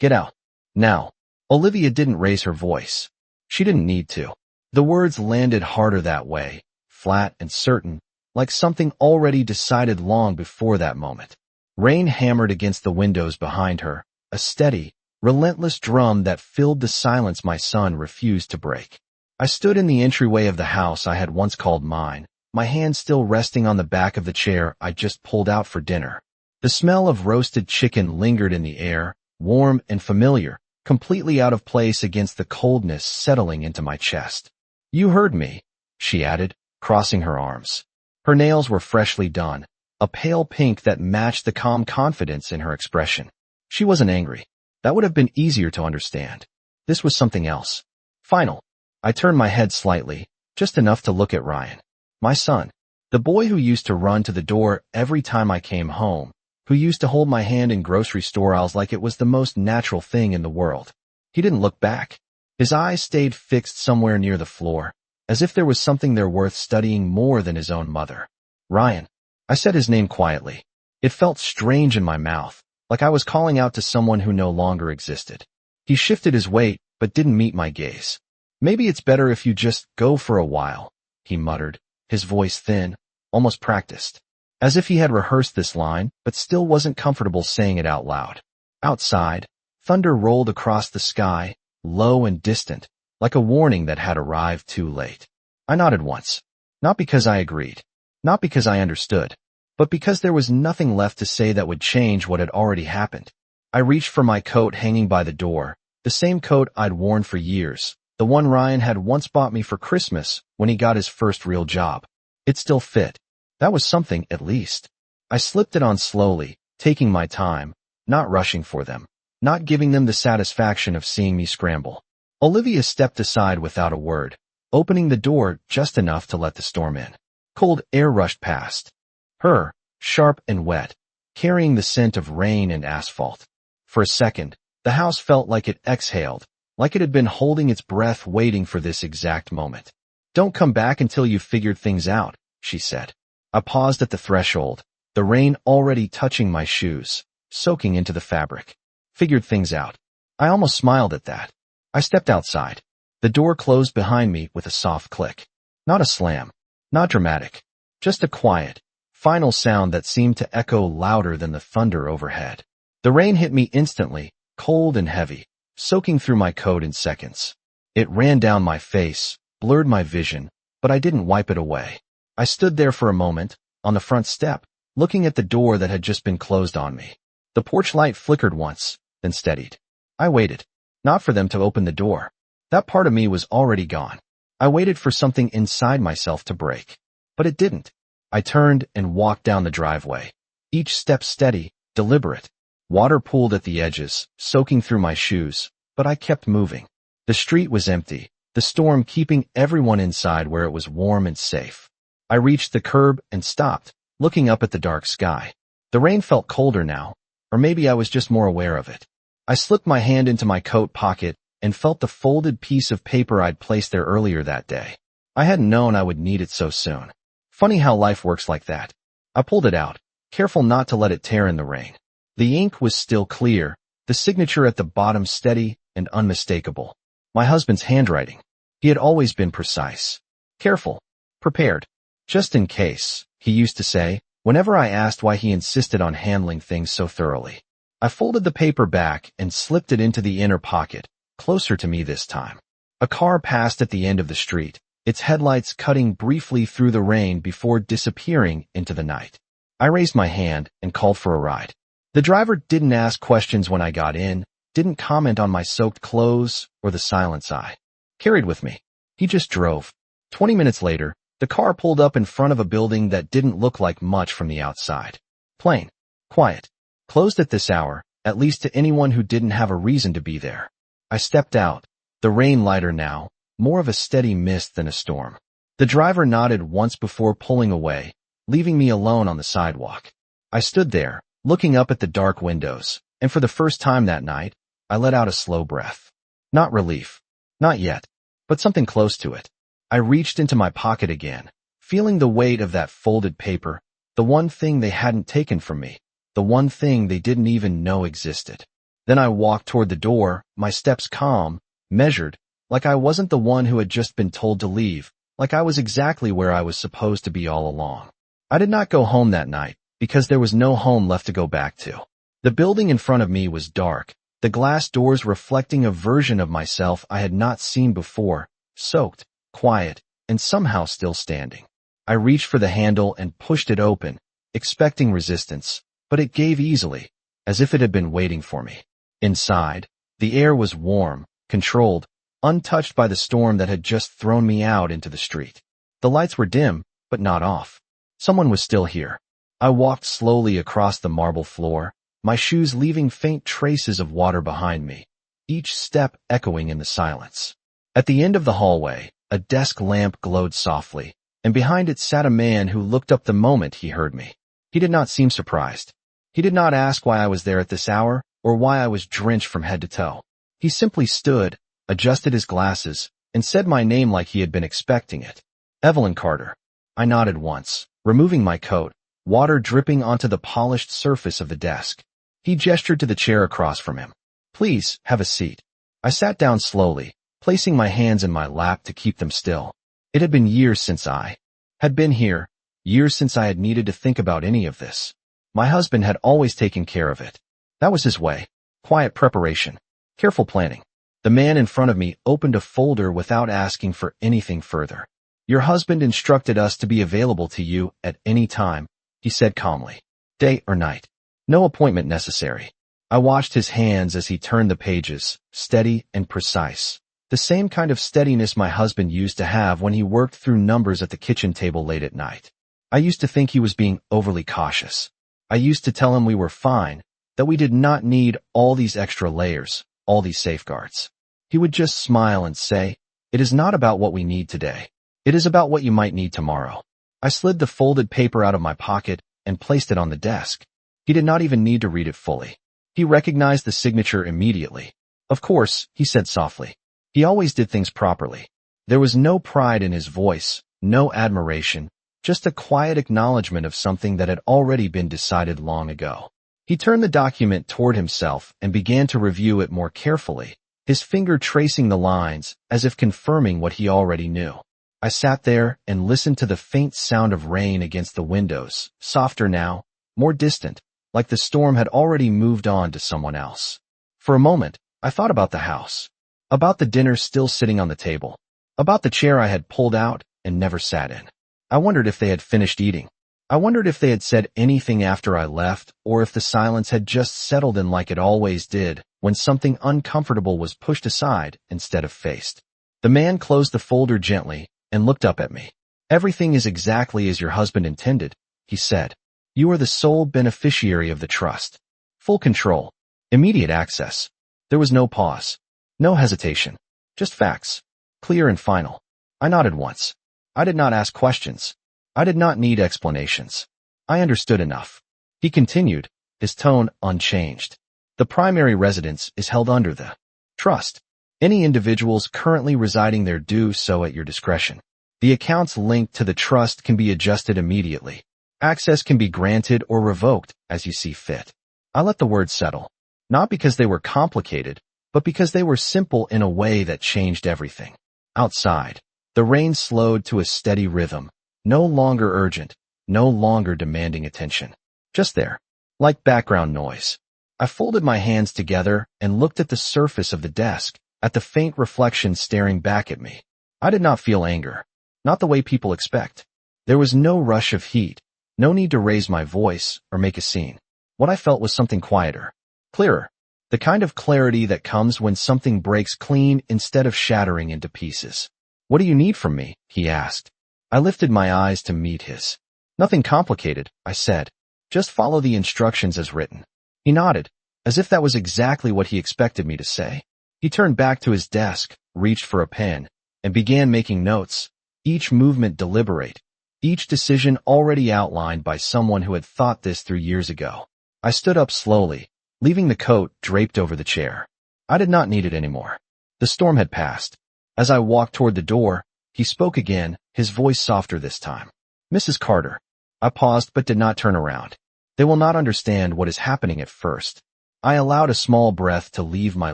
Get out. Now. Olivia didn't raise her voice. She didn't need to. The words landed harder that way, flat and certain, like something already decided long before that moment. Rain hammered against the windows behind her, a steady, relentless drum that filled the silence my son refused to break. I stood in the entryway of the house I had once called mine, my hand still resting on the back of the chair I'd just pulled out for dinner. The smell of roasted chicken lingered in the air, warm and familiar, completely out of place against the coldness settling into my chest. You heard me, she added, crossing her arms. Her nails were freshly done, a pale pink that matched the calm confidence in her expression. She wasn't angry. That would have been easier to understand. This was something else. Final. I turned my head slightly, just enough to look at Ryan. My son. The boy who used to run to the door every time I came home, who used to hold my hand in grocery store aisles like it was the most natural thing in the world. He didn't look back. His eyes stayed fixed somewhere near the floor, as if there was something there worth studying more than his own mother. Ryan. I said his name quietly. It felt strange in my mouth, like I was calling out to someone who no longer existed. He shifted his weight, but didn't meet my gaze. Maybe it's better if you just go for a while, he muttered, his voice thin, almost practiced. As if he had rehearsed this line, but still wasn't comfortable saying it out loud. Outside, thunder rolled across the sky, low and distant, like a warning that had arrived too late. I nodded once. Not because I agreed. Not because I understood. But because there was nothing left to say that would change what had already happened. I reached for my coat hanging by the door, the same coat I'd worn for years, the one Ryan had once bought me for Christmas when he got his first real job. It still fit. That was something, at least. I slipped it on slowly, taking my time, not rushing for them, not giving them the satisfaction of seeing me scramble. Olivia stepped aside without a word, opening the door just enough to let the storm in. Cold air rushed past. Her, sharp and wet, carrying the scent of rain and asphalt. For a second, the house felt like it exhaled, like it had been holding its breath waiting for this exact moment. Don't come back until you've figured things out, she said. I paused at the threshold, the rain already touching my shoes, soaking into the fabric. Figured things out. I almost smiled at that. I stepped outside. The door closed behind me with a soft click. Not a slam. Not dramatic. Just a quiet, final sound that seemed to echo louder than the thunder overhead. The rain hit me instantly, cold and heavy, soaking through my coat in seconds. It ran down my face, blurred my vision, but I didn't wipe it away. I stood there for a moment, on the front step, looking at the door that had just been closed on me. The porch light flickered once, then steadied. I waited. Not for them to open the door. That part of me was already gone. I waited for something inside myself to break. But it didn't. I turned and walked down the driveway. Each step steady, deliberate. Water pooled at the edges, soaking through my shoes, but I kept moving. The street was empty, the storm keeping everyone inside where it was warm and safe. I reached the curb and stopped, looking up at the dark sky. The rain felt colder now, or maybe I was just more aware of it. I slipped my hand into my coat pocket and felt the folded piece of paper I'd placed there earlier that day. I hadn't known I would need it so soon. Funny how life works like that. I pulled it out, careful not to let it tear in the rain. The ink was still clear, the signature at the bottom steady and unmistakable. My husband's handwriting. He had always been precise. Careful. Prepared. Just in case, he used to say, whenever I asked why he insisted on handling things so thoroughly. I folded the paper back and slipped it into the inner pocket, closer to me this time. A car passed at the end of the street, its headlights cutting briefly through the rain before disappearing into the night. I raised my hand and called for a ride. The driver didn't ask questions when I got in, didn't comment on my soaked clothes or the silence I carried with me. He just drove. 20 minutes later, the car pulled up in front of a building that didn't look like much from the outside. Plain. Quiet. Closed at this hour, at least to anyone who didn't have a reason to be there. I stepped out, the rain lighter now, more of a steady mist than a storm. The driver nodded once before pulling away, leaving me alone on the sidewalk. I stood there, looking up at the dark windows, and for the first time that night, I let out a slow breath. Not relief. Not yet. But something close to it. I reached into my pocket again, feeling the weight of that folded paper, the one thing they hadn't taken from me, the one thing they didn't even know existed. Then I walked toward the door, my steps calm, measured, like I wasn't the one who had just been told to leave, like I was exactly where I was supposed to be all along. I did not go home that night, because there was no home left to go back to. The building in front of me was dark, the glass doors reflecting a version of myself I had not seen before, soaked, quiet, and somehow still standing. I reached for the handle and pushed it open, expecting resistance, but it gave easily, as if it had been waiting for me. Inside, the air was warm, controlled, untouched by the storm that had just thrown me out into the street. The lights were dim, but not off. Someone was still here. I walked slowly across the marble floor, my shoes leaving faint traces of water behind me, each step echoing in the silence. At the end of the hallway, a desk lamp glowed softly, and behind it sat a man who looked up the moment he heard me. He did not seem surprised. He did not ask why I was there at this hour, or why I was drenched from head to toe. He simply stood, adjusted his glasses, and said my name like he had been expecting it. Evelyn Carter. I nodded once, removing my coat, water dripping onto the polished surface of the desk. He gestured to the chair across from him. Please, have a seat. I sat down slowly, placing my hands in my lap to keep them still. It had been years since I had been here, years since I had needed to think about any of this. My husband had always taken care of it. That was his way. Quiet preparation. Careful planning. The man in front of me opened a folder without asking for anything further. Your husband instructed us to be available to you at any time, he said calmly. Day or night. No appointment necessary. I watched his hands as he turned the pages, steady and precise. The same kind of steadiness my husband used to have when he worked through numbers at the kitchen table late at night. I used to think he was being overly cautious. I used to tell him we were fine, that we did not need all these extra layers, all these safeguards. He would just smile and say, it is not about what we need today. It is about what you might need tomorrow. I slid the folded paper out of my pocket and placed it on the desk. He did not even need to read it fully. He recognized the signature immediately. Of course, he said softly. He always did things properly. There was no pride in his voice, no admiration, just a quiet acknowledgement of something that had already been decided long ago. He turned the document toward himself and began to review it more carefully, his finger tracing the lines as if confirming what he already knew. I sat there and listened to the faint sound of rain against the windows, softer now, more distant, like the storm had already moved on to someone else. For a moment, I thought about the house, about the dinner still sitting on the table, about the chair I had pulled out and never sat in. I wondered if they had finished eating. I wondered if they had said anything after I left, or if the silence had just settled in like it always did when something uncomfortable was pushed aside instead of faced. The man closed the folder gently and looked up at me. Everything is exactly as your husband intended, he said. You are the sole beneficiary of the trust. Full control. Immediate access. There was no pause. No hesitation. Just facts. Clear and final. I nodded once. I did not ask questions. I did not need explanations. I understood enough. He continued, his tone unchanged. The primary residence is held under the trust. Any individuals currently residing there do so at your discretion. The accounts linked to the trust can be adjusted immediately. Access can be granted or revoked as you see fit. I let the words settle, not because they were complicated, but because they were simple in a way that changed everything. Outside, the rain slowed to a steady rhythm, no longer urgent, no longer demanding attention. Just there, like background noise. I folded my hands together and looked at the surface of the desk, at the faint reflection staring back at me. I did not feel anger, not the way people expect. There was no rush of heat, no need to raise my voice or make a scene. What I felt was something quieter, clearer, the kind of clarity that comes when something breaks clean instead of shattering into pieces. What do you need from me? He asked. I lifted my eyes to meet his. Nothing complicated, I said. Just follow the instructions as written. He nodded, as if that was exactly what he expected me to say. He turned back to his desk, reached for a pen, and began making notes, each movement deliberate, each decision already outlined by someone who had thought this through years ago. I stood up slowly, leaving the coat draped over the chair. I did not need it anymore. The storm had passed. As I walked toward the door, he spoke again, his voice softer this time. Mrs. Carter. I paused but did not turn around. They will not understand what is happening at first. I allowed a small breath to leave my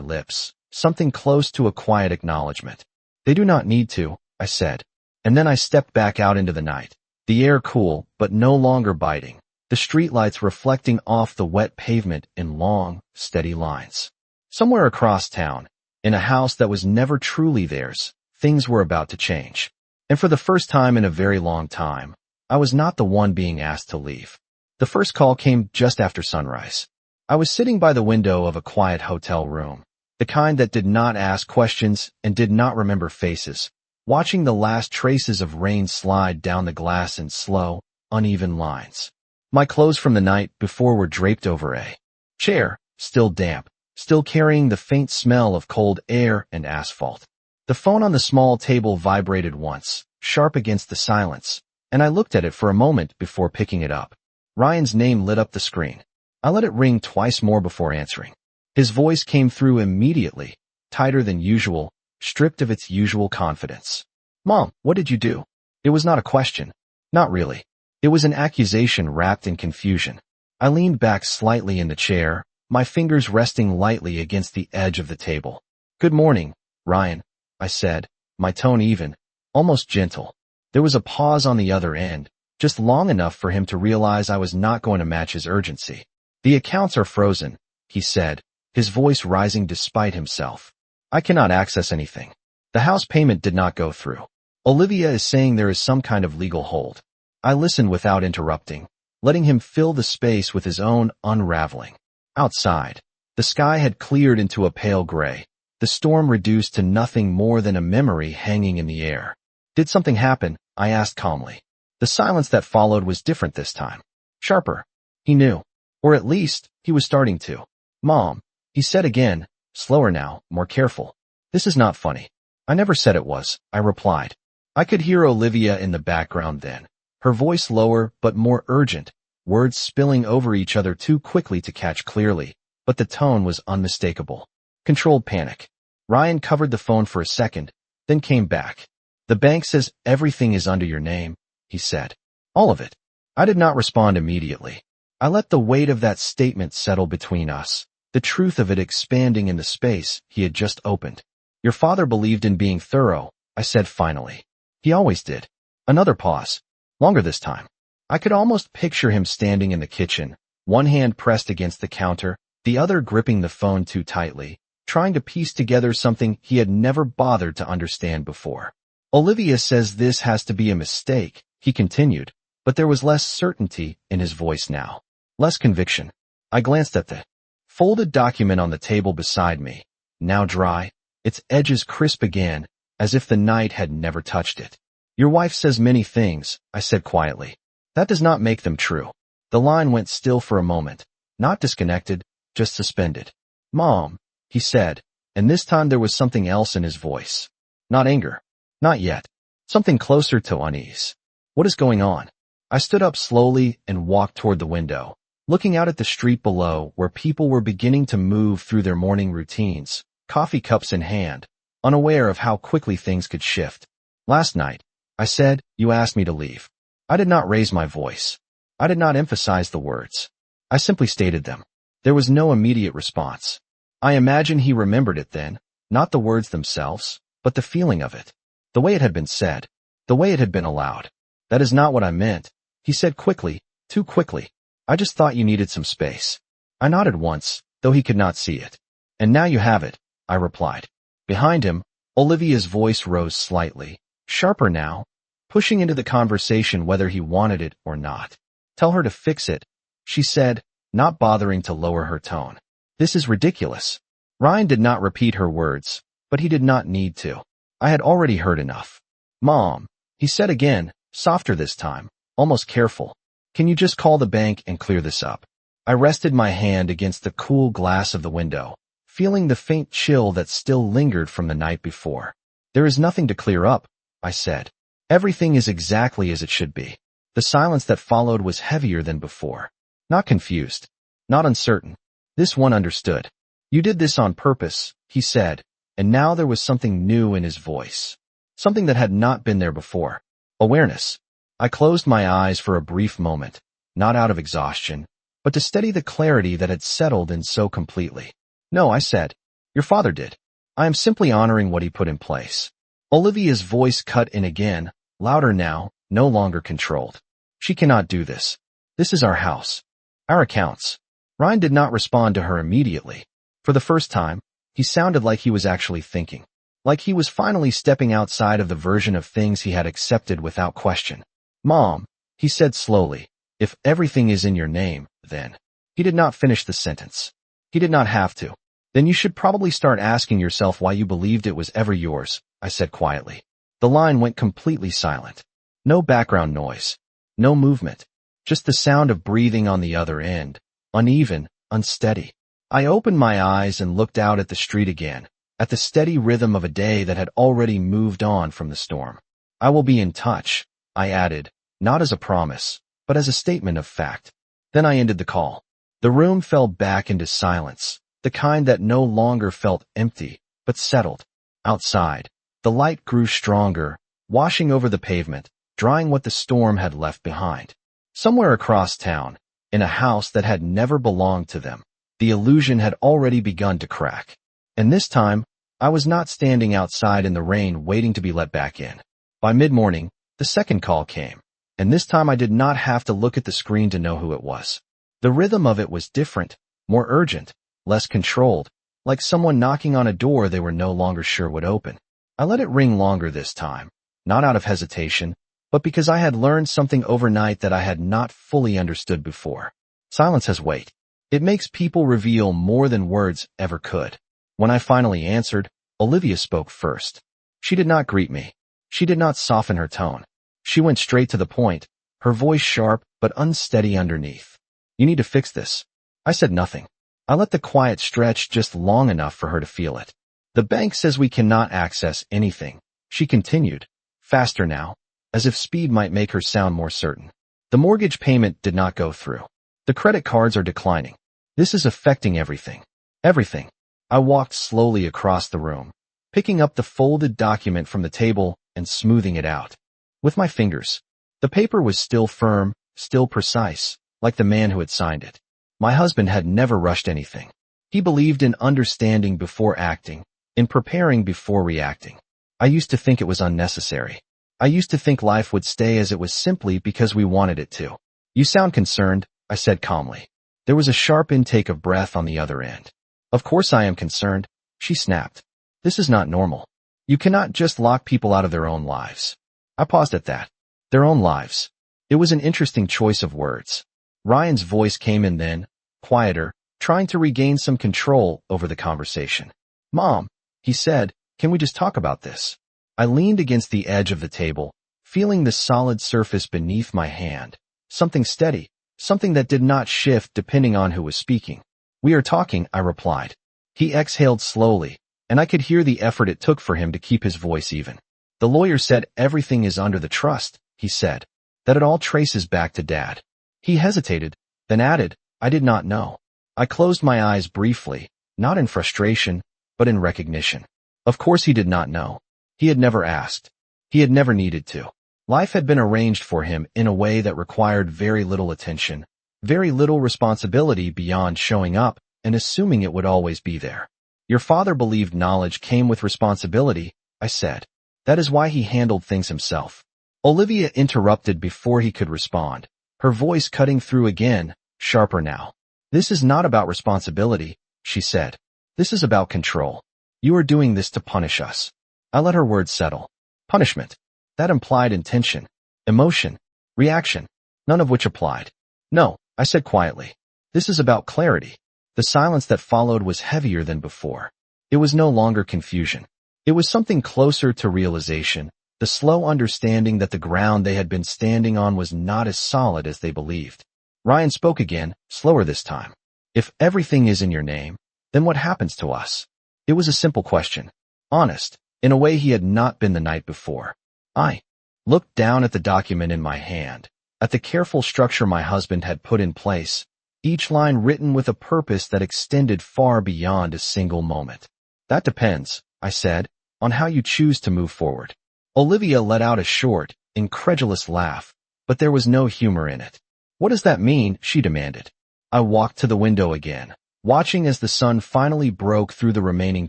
lips, something close to a quiet acknowledgement. They do not need to, I said. And then I stepped back out into the night. The air cool, but no longer biting. The streetlights reflecting off the wet pavement in long, steady lines. Somewhere across town, in a house that was never truly theirs, things were about to change. And for the first time in a very long time, I was not the one being asked to leave. The first call came just after sunrise. I was sitting by the window of a quiet hotel room, the kind that did not ask questions and did not remember faces, watching the last traces of rain slide down the glass in slow, uneven lines. My clothes from the night before were draped over a chair, still damp, still carrying the faint smell of cold air and asphalt. The phone on the small table vibrated once, sharp against the silence, and I looked at it for a moment before picking it up. Ryan's name lit up the screen. I let it ring twice more before answering. His voice came through immediately, tighter than usual, stripped of its usual confidence. "Mom, what did you do?" It was not a question. Not really. It was an accusation wrapped in confusion. I leaned back slightly in the chair, my fingers resting lightly against the edge of the table. "Good morning, Ryan," I said, my tone even, almost gentle. There was a pause on the other end, just long enough for him to realize I was not going to match his urgency. "The accounts are frozen," he said, his voice rising despite himself. "I cannot access anything. The house payment did not go through. Olivia is saying there is some kind of legal hold." I listened without interrupting, letting him fill the space with his own unraveling. Outside, the sky had cleared into a pale gray, the storm reduced to nothing more than a memory hanging in the air. "Did something happen?" I asked calmly. The silence that followed was different this time. Sharper. He knew. Or at least, he was starting to. "Mom," he said again, slower now, more careful. "This is not funny." "I never said it was," I replied. I could hear Olivia in the background then, her voice lower but more urgent, words spilling over each other too quickly to catch clearly, but the tone was unmistakable. Controlled panic. Ryan covered the phone for a second, then came back. "The bank says everything is under your name," he said. "All of it." I did not respond immediately. I let the weight of that statement settle between us, the truth of it expanding in the space he had just opened. "Your father believed in being thorough," I said finally. "He always did." Another pause. Longer this time. I could almost picture him standing in the kitchen, one hand pressed against the counter, the other gripping the phone too tightly, trying to piece together something he had never bothered to understand before. "Olivia says this has to be a mistake," he continued, but there was less certainty in his voice now. Less conviction. I glanced at the folded document on the table beside me, now dry, its edges crisp again, as if the night had never touched it. "Your wife says many things," I said quietly. "That does not make them true." The line went still for a moment, not disconnected, just suspended. "Mom," he said, and this time there was something else in his voice. Not anger. Not yet. Something closer to unease. "What is going on?" I stood up slowly and walked toward the window, looking out at the street below where people were beginning to move through their morning routines, coffee cups in hand, unaware of how quickly things could shift. "Last night," I said, "you asked me to leave." I did not raise my voice. I did not emphasize the words. I simply stated them. There was no immediate response. I imagine he remembered it then, not the words themselves, but the feeling of it. The way it had been said. The way it had been allowed. "That is not what I meant," he said quickly, too quickly. "I just thought you needed some space." I nodded once, though he could not see it. "And now you have it," I replied. Behind him, Olivia's voice rose slightly, sharper now, pushing into the conversation whether he wanted it or not. "Tell her to fix it," she said, not bothering to lower her tone. "This is ridiculous." Ryan did not repeat her words, but he did not need to. I had already heard enough. "Mom," he said again, softer this time, almost careful. "Can you just call the bank and clear this up?" I rested my hand against the cool glass of the window, feeling the faint chill that still lingered from the night before. "There is nothing to clear up," I said. "Everything is exactly as it should be." The silence that followed was heavier than before. Not confused. Not uncertain. This one understood. "You did this on purpose," he said, and now there was something new in his voice. Something that had not been there before. Awareness. I closed my eyes for a brief moment, not out of exhaustion, but to steady the clarity that had settled in so completely. No, I said. Your father did. I am simply honoring what he put in place. Olivia's voice cut in again, louder now, no longer controlled. She cannot do this. This is our house. Our accounts. Ryan did not respond to her immediately. For the first time, he sounded like he was actually thinking. Like he was finally stepping outside of the version of things he had accepted without question. Mom, he said slowly, if everything is in your name, then. He did not finish the sentence. He did not have to. Then you should probably start asking yourself why you believed it was ever yours, I said quietly. The line went completely silent. No background noise. No movement. Just the sound of breathing on the other end. Uneven, unsteady. I opened my eyes and looked out at the street again, at the steady rhythm of a day that had already moved on from the storm. I will be in touch, I added, not as a promise, but as a statement of fact. Then I ended the call. The room fell back into silence, the kind that no longer felt empty, but settled. Outside, the light grew stronger, washing over the pavement, drying what the storm had left behind. Somewhere across town, in a house that had never belonged to them, the illusion had already begun to crack. And this time, I was not standing outside in the rain waiting to be let back in. By mid-morning, the second call came, and this time I did not have to look at the screen to know who it was. The rhythm of it was different, more urgent, less controlled, like someone knocking on a door they were no longer sure would open. I let it ring longer this time, not out of hesitation, but because I had learned something overnight that I had not fully understood before. Silence has weight. It makes people reveal more than words ever could. When I finally answered, Olivia spoke first. She did not greet me. She did not soften her tone. She went straight to the point, her voice sharp but unsteady underneath. You need to fix this. I said nothing. I let the quiet stretch just long enough for her to feel it. The bank says we cannot access anything, she continued, faster now, as if speed might make her sound more certain. The mortgage payment did not go through. The credit cards are declining. This is affecting everything. Everything. I walked slowly across the room, picking up the folded document from the table and smoothing it out. With my fingers. The paper was still firm, still precise, like the man who had signed it. My husband had never rushed anything. He believed in understanding before acting, in preparing before reacting. I used to think it was unnecessary. I used to think life would stay as it was simply because we wanted it to. You sound concerned, I said calmly. There was a sharp intake of breath on the other end. Of course I am concerned, she snapped. This is not normal. You cannot just lock people out of their own lives. I paused at that. Their own lives. It was an interesting choice of words. Ryan's voice came in then, quieter, trying to regain some control over the conversation. Mom, he said, can we just talk about this? I leaned against the edge of the table, feeling the solid surface beneath my hand. Something steady, something that did not shift depending on who was speaking. We are talking, I replied. He exhaled slowly, and I could hear the effort it took for him to keep his voice even. The lawyer said everything is under the trust, he said, that it all traces back to Dad. He hesitated, then added, I did not know. I closed my eyes briefly, not in frustration, but in recognition. Of course he did not know. He had never asked. He had never needed to. Life had been arranged for him in a way that required very little attention, very little responsibility beyond showing up and assuming it would always be there. Your father believed knowledge came with responsibility, I said. That is why he handled things himself. Olivia interrupted before he could respond, her voice cutting through again, sharper now. This is not about responsibility, she said. This is about control. You are doing this to punish us. I let her words settle. Punishment. That implied intention, emotion, reaction, none of which applied. No, I said quietly. This is about clarity. The silence that followed was heavier than before. It was no longer confusion. It was something closer to realization, the slow understanding that the ground they had been standing on was not as solid as they believed. Ryan spoke again, slower this time. If everything is in your name, then what happens to us? It was a simple question. Honest, in a way he had not been the night before. I looked down at the document in my hand, at the careful structure my husband had put in place, each line written with a purpose that extended far beyond a single moment. That depends, I said, on how you choose to move forward. Olivia let out a short, incredulous laugh, but there was no humor in it. What does that mean? She demanded. I walked to the window again, watching as the sun finally broke through the remaining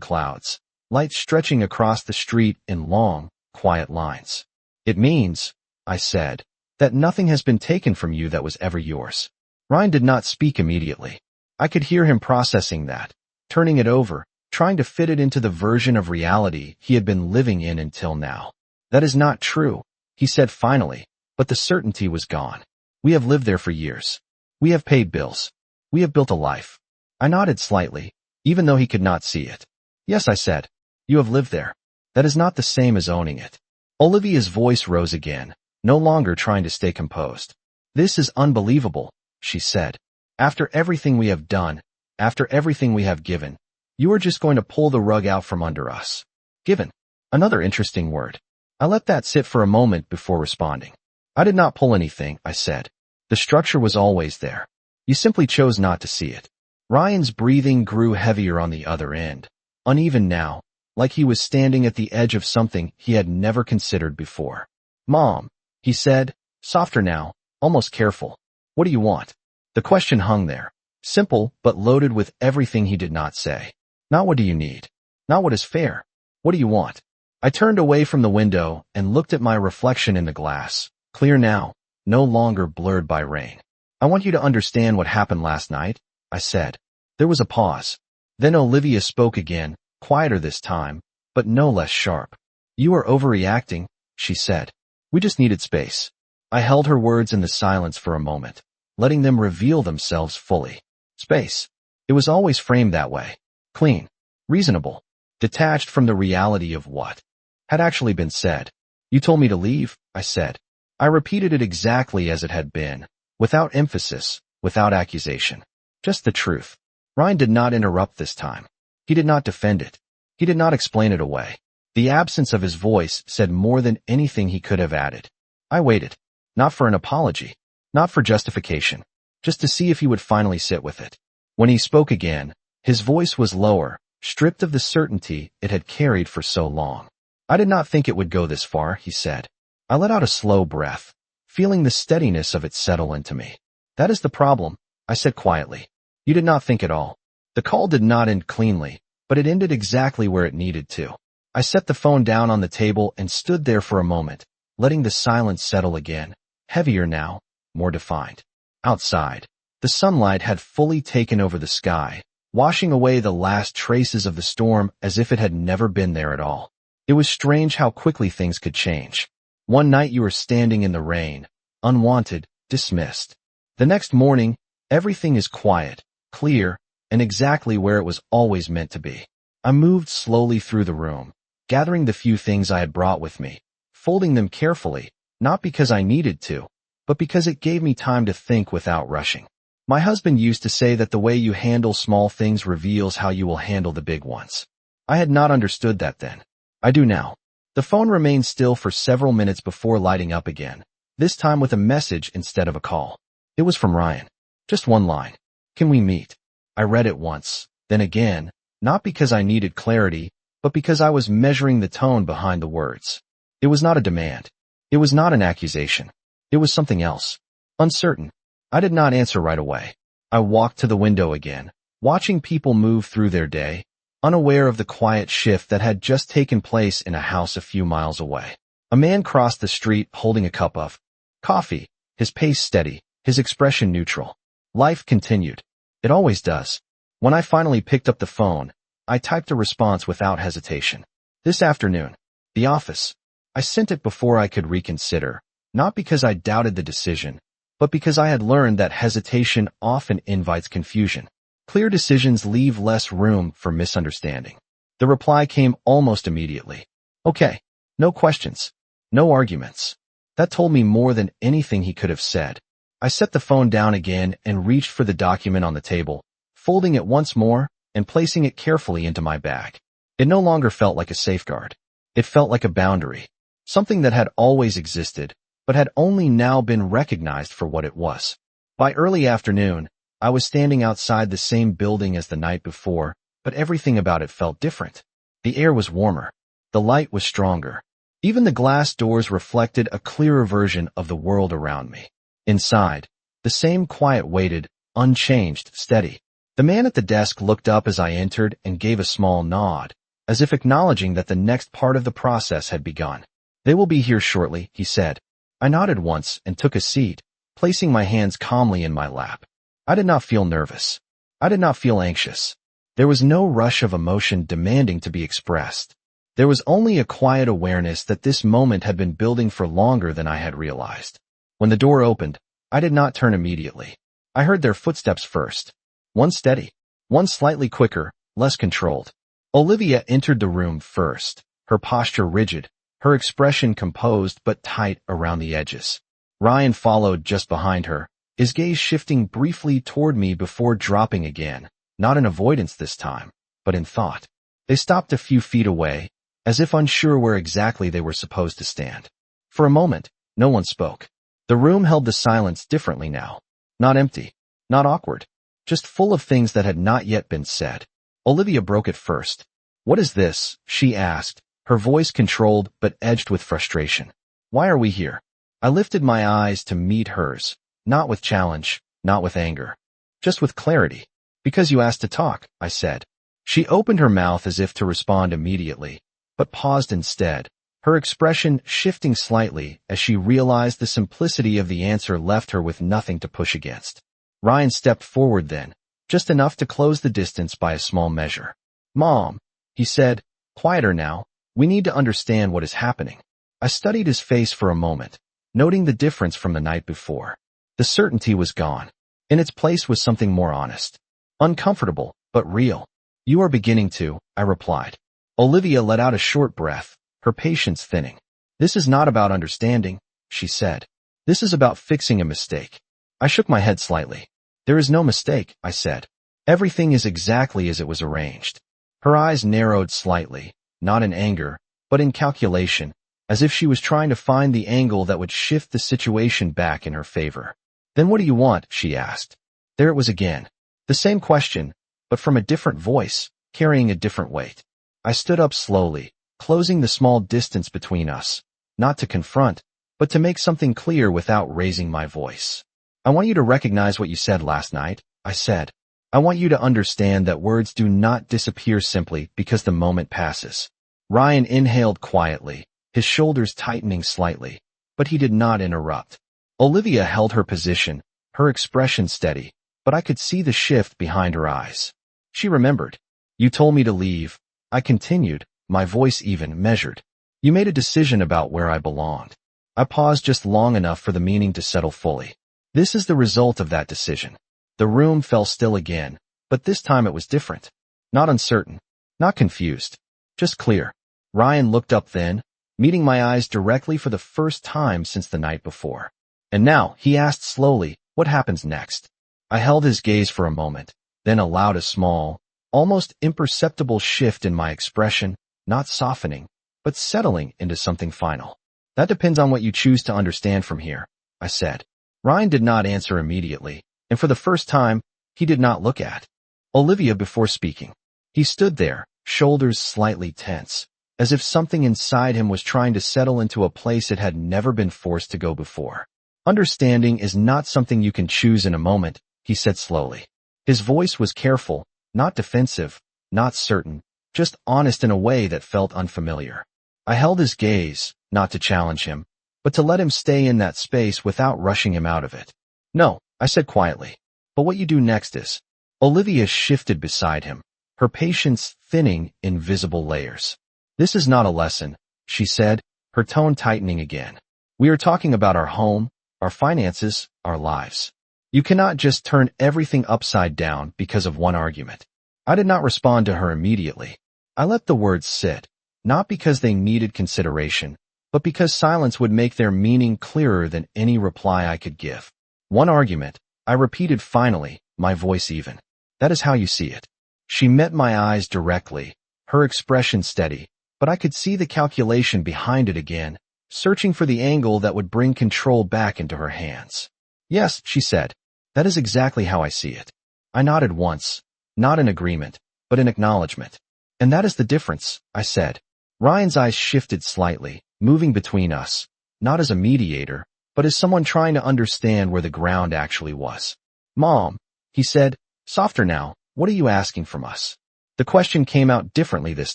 clouds, light stretching across the street in long, quiet lines. It means, I said, that nothing has been taken from you that was ever yours. Ryan did not speak immediately. I could hear him processing that, turning it over, trying to fit it into the version of reality he had been living in until now. That is not true, he said finally, but the certainty was gone. We have lived there for years. We have paid bills. We have built a life. I nodded slightly, even though he could not see it. Yes, I said. You have lived there. That is not the same as owning it. Olivia's voice rose again, no longer trying to stay composed. This is unbelievable, she said. After everything we have done, after everything we have given, you are just going to pull the rug out from under us. Given. Another interesting word. I let that sit for a moment before responding. I did not pull anything, I said. The structure was always there. You simply chose not to see it. Ryan's breathing grew heavier on the other end, uneven now, like he was standing at the edge of something he had never considered before. Mom, he said, softer now, almost careful. What do you want? The question hung there, simple but loaded with everything he did not say. Not what do you need? Not what is fair? What do you want? I turned away from the window and looked at my reflection in the glass, clear now, no longer blurred by rain. I want you to understand what happened last night, I said. There was a pause. Then Olivia spoke again, quieter this time, but no less sharp. You are overreacting, she said. We just needed space. I held her words in the silence for a moment, letting them reveal themselves fully. Space. It was always framed that way. Clean. Reasonable. Detached from the reality of what had actually been said. You told me to leave, I said. I repeated it exactly as it had been, without emphasis, without accusation. Just the truth. Ryan did not interrupt this time. He did not defend it. He did not explain it away. The absence of his voice said more than anything he could have added. I waited. Not for an apology. Not for justification. Just to see if he would finally sit with it. When he spoke again, his voice was lower, stripped of the certainty it had carried for so long. I did not think it would go this far, he said. I let out a slow breath, feeling the steadiness of it settle into me. That is the problem, I said quietly. You did not think at all. The call did not end cleanly, but it ended exactly where it needed to. I set the phone down on the table and stood there for a moment, letting the silence settle again, heavier now, more defined. Outside, the sunlight had fully taken over the sky, washing away the last traces of the storm as if it had never been there at all. It was strange how quickly things could change. One night you were standing in the rain, unwanted, dismissed. The next morning, everything is quiet, clear, and exactly where it was always meant to be. I moved slowly through the room, gathering the few things I had brought with me, folding them carefully, not because I needed to, but because it gave me time to think without rushing. My husband used to say that the way you handle small things reveals how you will handle the big ones. I had not understood that then. I do now. The phone remained still for several minutes before lighting up again, this time with a message instead of a call. It was from Ryan. Just one line. Can we meet? I read it once, then again, not because I needed clarity, but because I was measuring the tone behind the words. It was not a demand. It was not an accusation. It was something else. Uncertain. I did not answer right away. I walked to the window again, watching people move through their day, unaware of the quiet shift that had just taken place in a house a few miles away. A man crossed the street holding a cup of coffee, his pace steady, his expression neutral. Life continued. It always does. When I finally picked up the phone, I typed a response without hesitation. This afternoon. The office. I sent it before I could reconsider, not because I doubted the decision, but because I had learned that hesitation often invites confusion. Clear decisions leave less room for misunderstanding. The reply came almost immediately. Okay. No questions. No arguments. That told me more than anything he could have said. I set the phone down again and reached for the document on the table, folding it once more and placing it carefully into my bag. It no longer felt like a safeguard. It felt like a boundary, something that had always existed, but had only now been recognized for what it was. By early afternoon, I was standing outside the same building as the night before, but everything about it felt different. The air was warmer. The light was stronger. Even the glass doors reflected a clearer version of the world around me. Inside, the same quiet waited, unchanged, steady. The man at the desk looked up as I entered and gave a small nod, as if acknowledging that the next part of the process had begun. "They will be here shortly," he said. I nodded once and took a seat, placing my hands calmly in my lap. I did not feel nervous. I did not feel anxious. There was no rush of emotion demanding to be expressed. There was only a quiet awareness that this moment had been building for longer than I had realized. When the door opened, I did not turn immediately. I heard their footsteps first. One steady, one slightly quicker, less controlled. Olivia entered the room first, her posture rigid, her expression composed but tight around the edges. Ryan followed just behind her, his gaze shifting briefly toward me before dropping again, not in avoidance this time, but in thought. They stopped a few feet away, as if unsure where exactly they were supposed to stand. For a moment, no one spoke. The room held the silence differently now. Not empty, not awkward, just full of things that had not yet been said. Olivia broke it first. "What is this?" she asked, her voice controlled but edged with frustration. "Why are we here?" I lifted my eyes to meet hers, not with challenge, not with anger, just with clarity. "Because you asked to talk," I said. She opened her mouth as if to respond immediately, but paused instead, her expression shifting slightly as she realized the simplicity of the answer left her with nothing to push against. Ryan stepped forward then, just enough to close the distance by a small measure. "Mom," he said, quieter now, "we need to understand what is happening." I studied his face for a moment, noting the difference from the night before. The certainty was gone. In its place was something more honest. Uncomfortable, but real. "You are beginning to," I replied. Olivia let out a short breath, her patience thinning. "This is not about understanding," she said. "This is about fixing a mistake." I shook my head slightly. "There is no mistake," I said. "Everything is exactly as it was arranged." Her eyes narrowed slightly, not in anger, but in calculation, as if she was trying to find the angle that would shift the situation back in her favor. "Then what do you want?" she asked. There it was again. The same question, but from a different voice, carrying a different weight. I stood up slowly, closing the small distance between us, not to confront, but to make something clear without raising my voice. "I want you to recognize what you said last night," I said. "I want you to understand that words do not disappear simply because the moment passes." Ryan inhaled quietly, his shoulders tightening slightly, but he did not interrupt. Olivia held her position, her expression steady, but I could see the shift behind her eyes. She remembered. "You told me to leave," I continued, my voice even, measured. "You made a decision about where I belonged." I paused just long enough for the meaning to settle fully. This is the result of that decision. The room fell still again, but this time it was different. Not uncertain, not confused, just clear. Ryan looked up then, meeting my eyes directly for the first time since the night before. "And now," he asked slowly, "what happens next?" I held his gaze for a moment, then allowed a small, almost imperceptible shift in my expression, not softening, but settling into something final. "That depends on what you choose to understand from here," I said. Ryan did not answer immediately, and for the first time, he did not look at Olivia before speaking. He stood there, shoulders slightly tense, as if something inside him was trying to settle into a place it had never been forced to go before. "Understanding is not something you can choose in a moment," he said slowly. His voice was careful, not defensive, not certain, just honest in a way that felt unfamiliar. I held his gaze, not to challenge him, but to let him stay in that space without rushing him out of it. "No," I said quietly. "But what you do next is..." Olivia shifted beside him, her patience thinning in visible layers. "This is not a lesson," she said, her tone tightening again. "We are talking about our home, our finances, our lives. You cannot just turn everything upside down because of one argument." I did not respond to her immediately. I let the words sit, not because they needed consideration, but because silence would make their meaning clearer than any reply I could give. "One argument," I repeated finally, my voice even. "That is how you see it." She met my eyes directly, her expression steady, but I could see the calculation behind it again, searching for the angle that would bring control back into her hands. "Yes," she said. "That is exactly how I see it." I nodded once, not in agreement, but in acknowledgement. "And that is the difference," I said. Ryan's eyes shifted slightly, moving between us, not as a mediator, but as someone trying to understand where the ground actually was. "Mom," He said, softer now, what are you asking from us? The question came out differently this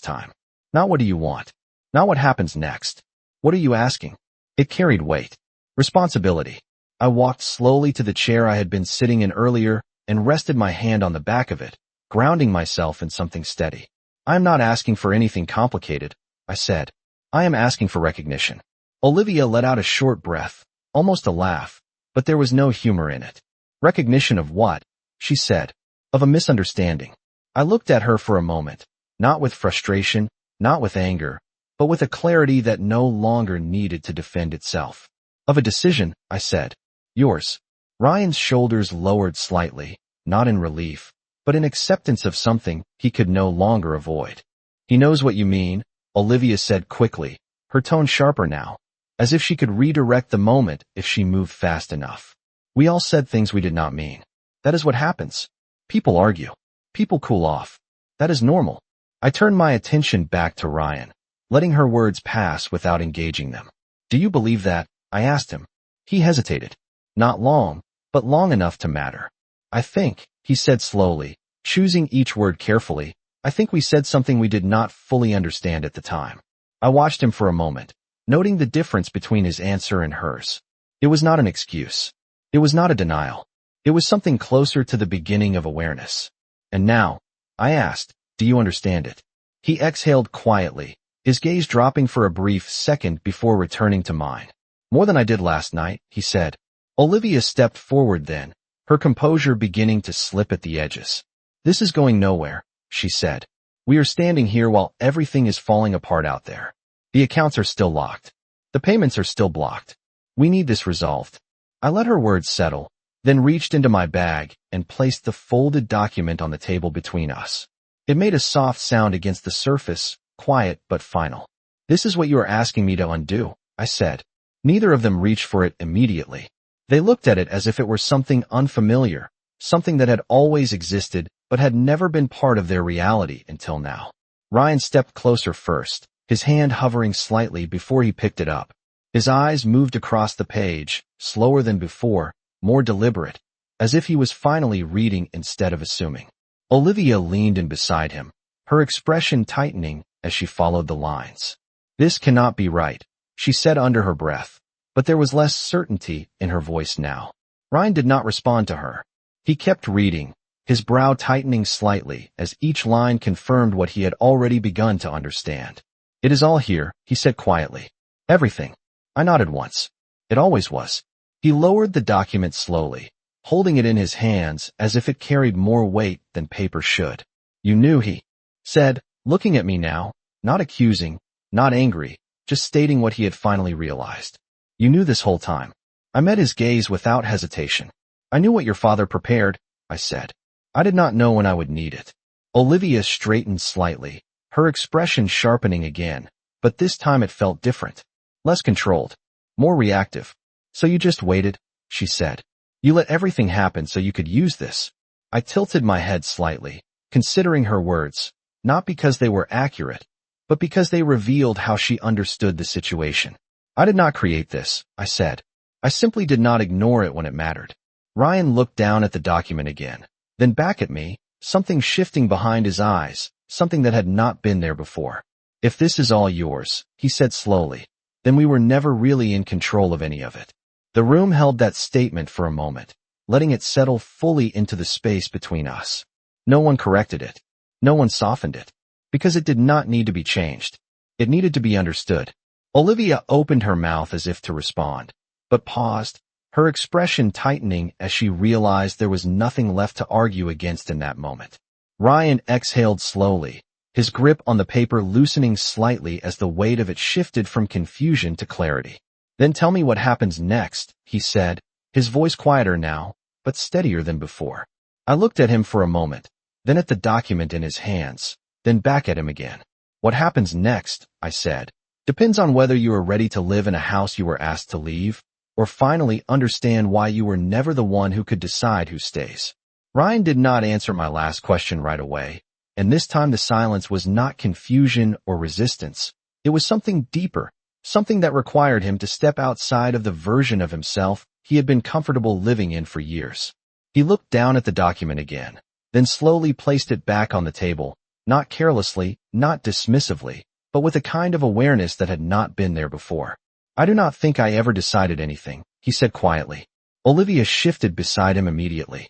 time. Not what do you want? Not what happens next. What are you asking? It carried weight. Responsibility. I walked slowly to the chair I had been sitting in earlier and rested my hand on the back of it, grounding myself in something steady. I am not asking for anything complicated, I said. I am asking for recognition. Olivia let out a short breath, almost a laugh, but there was no humor in it. Recognition of what? She said. Of a misunderstanding. I looked at her for a moment, not with frustration, not with anger, but with a clarity that no longer needed to defend itself. Of a decision, I said. Yours. Ryan's shoulders lowered slightly, not in relief, but in acceptance of something he could no longer avoid. He knows what you mean, Olivia said quickly, her tone sharper now, as if she could redirect the moment if she moved fast enough. We all said things we did not mean. That is what happens. People argue. People cool off. That is normal. I turned my attention back to Ryan, letting her words pass without engaging them. Do you believe that? I asked him. He hesitated. Not long, but long enough to matter. I think, he said slowly, choosing each word carefully, I think we said something we did not fully understand at the time. I watched him for a moment, noting the difference between his answer and hers. It was not an excuse. It was not a denial. It was something closer to the beginning of awareness. And now, I asked, do you understand it? He exhaled quietly, his gaze dropping for a brief second before returning to mine. More than I did last night, he said. Olivia stepped forward then, her composure beginning to slip at the edges. This is going nowhere, she said. We are standing here while everything is falling apart out there. The accounts are still locked. The payments are still blocked. We need this resolved. I let her words settle, then reached into my bag and placed the folded document on the table between us. It made a soft sound against the surface, quiet but final. This is what you are asking me to undo, I said. Neither of them reached for it immediately. They looked at it as if it were something unfamiliar, something that had always existed but had never been part of their reality until now. Ryan stepped closer first, his hand hovering slightly before he picked it up. His eyes moved across the page, slower than before, more deliberate, as if he was finally reading instead of assuming. Olivia leaned in beside him, her expression tightening as she followed the lines. This cannot be right, she said under her breath, but there was less certainty in her voice now. Ryan did not respond to her. He kept reading, his brow tightening slightly as each line confirmed what he had already begun to understand. It is all here, he said quietly. Everything. I nodded once. It always was. He lowered the document slowly, holding it in his hands as if it carried more weight than paper should. You knew, he said, looking at me now, not accusing, not angry, just stating what he had finally realized. You knew this whole time. I met his gaze without hesitation. I knew what your father prepared, I said. I did not know when I would need it. Olivia straightened slightly, her expression sharpening again, but this time it felt different. Less controlled. More reactive. So you just waited, she said. You let everything happen so you could use this. I tilted my head slightly, considering her words, not because they were accurate, but because they revealed how she understood the situation. I did not create this, I said. I simply did not ignore it when it mattered. Ryan looked down at the document again, then back at me, something shifting behind his eyes, something that had not been there before. If this is all yours, he said slowly, then we were never really in control of any of it. The room held that statement for a moment, letting it settle fully into the space between us. No one corrected it. No one softened it. Because it did not need to be changed. It needed to be understood. Olivia opened her mouth as if to respond, but paused, her expression tightening as she realized there was nothing left to argue against in that moment. Ryan exhaled slowly, his grip on the paper loosening slightly as the weight of it shifted from confusion to clarity. Then tell me what happens next, he said, his voice quieter now, but steadier than before. I looked at him for a moment, then at the document in his hands, then back at him again. What happens next, I said, depends on whether you are ready to live in a house you were asked to leave, or finally understand why you were never the one who could decide who stays. Ryan did not answer my last question right away, and this time the silence was not confusion or resistance. It was something deeper, something that required him to step outside of the version of himself he had been comfortable living in for years. He looked down at the document again, then slowly placed it back on the table, not carelessly, not dismissively, but with a kind of awareness that had not been there before. I do not think I ever decided anything, he said quietly. Olivia shifted beside him immediately,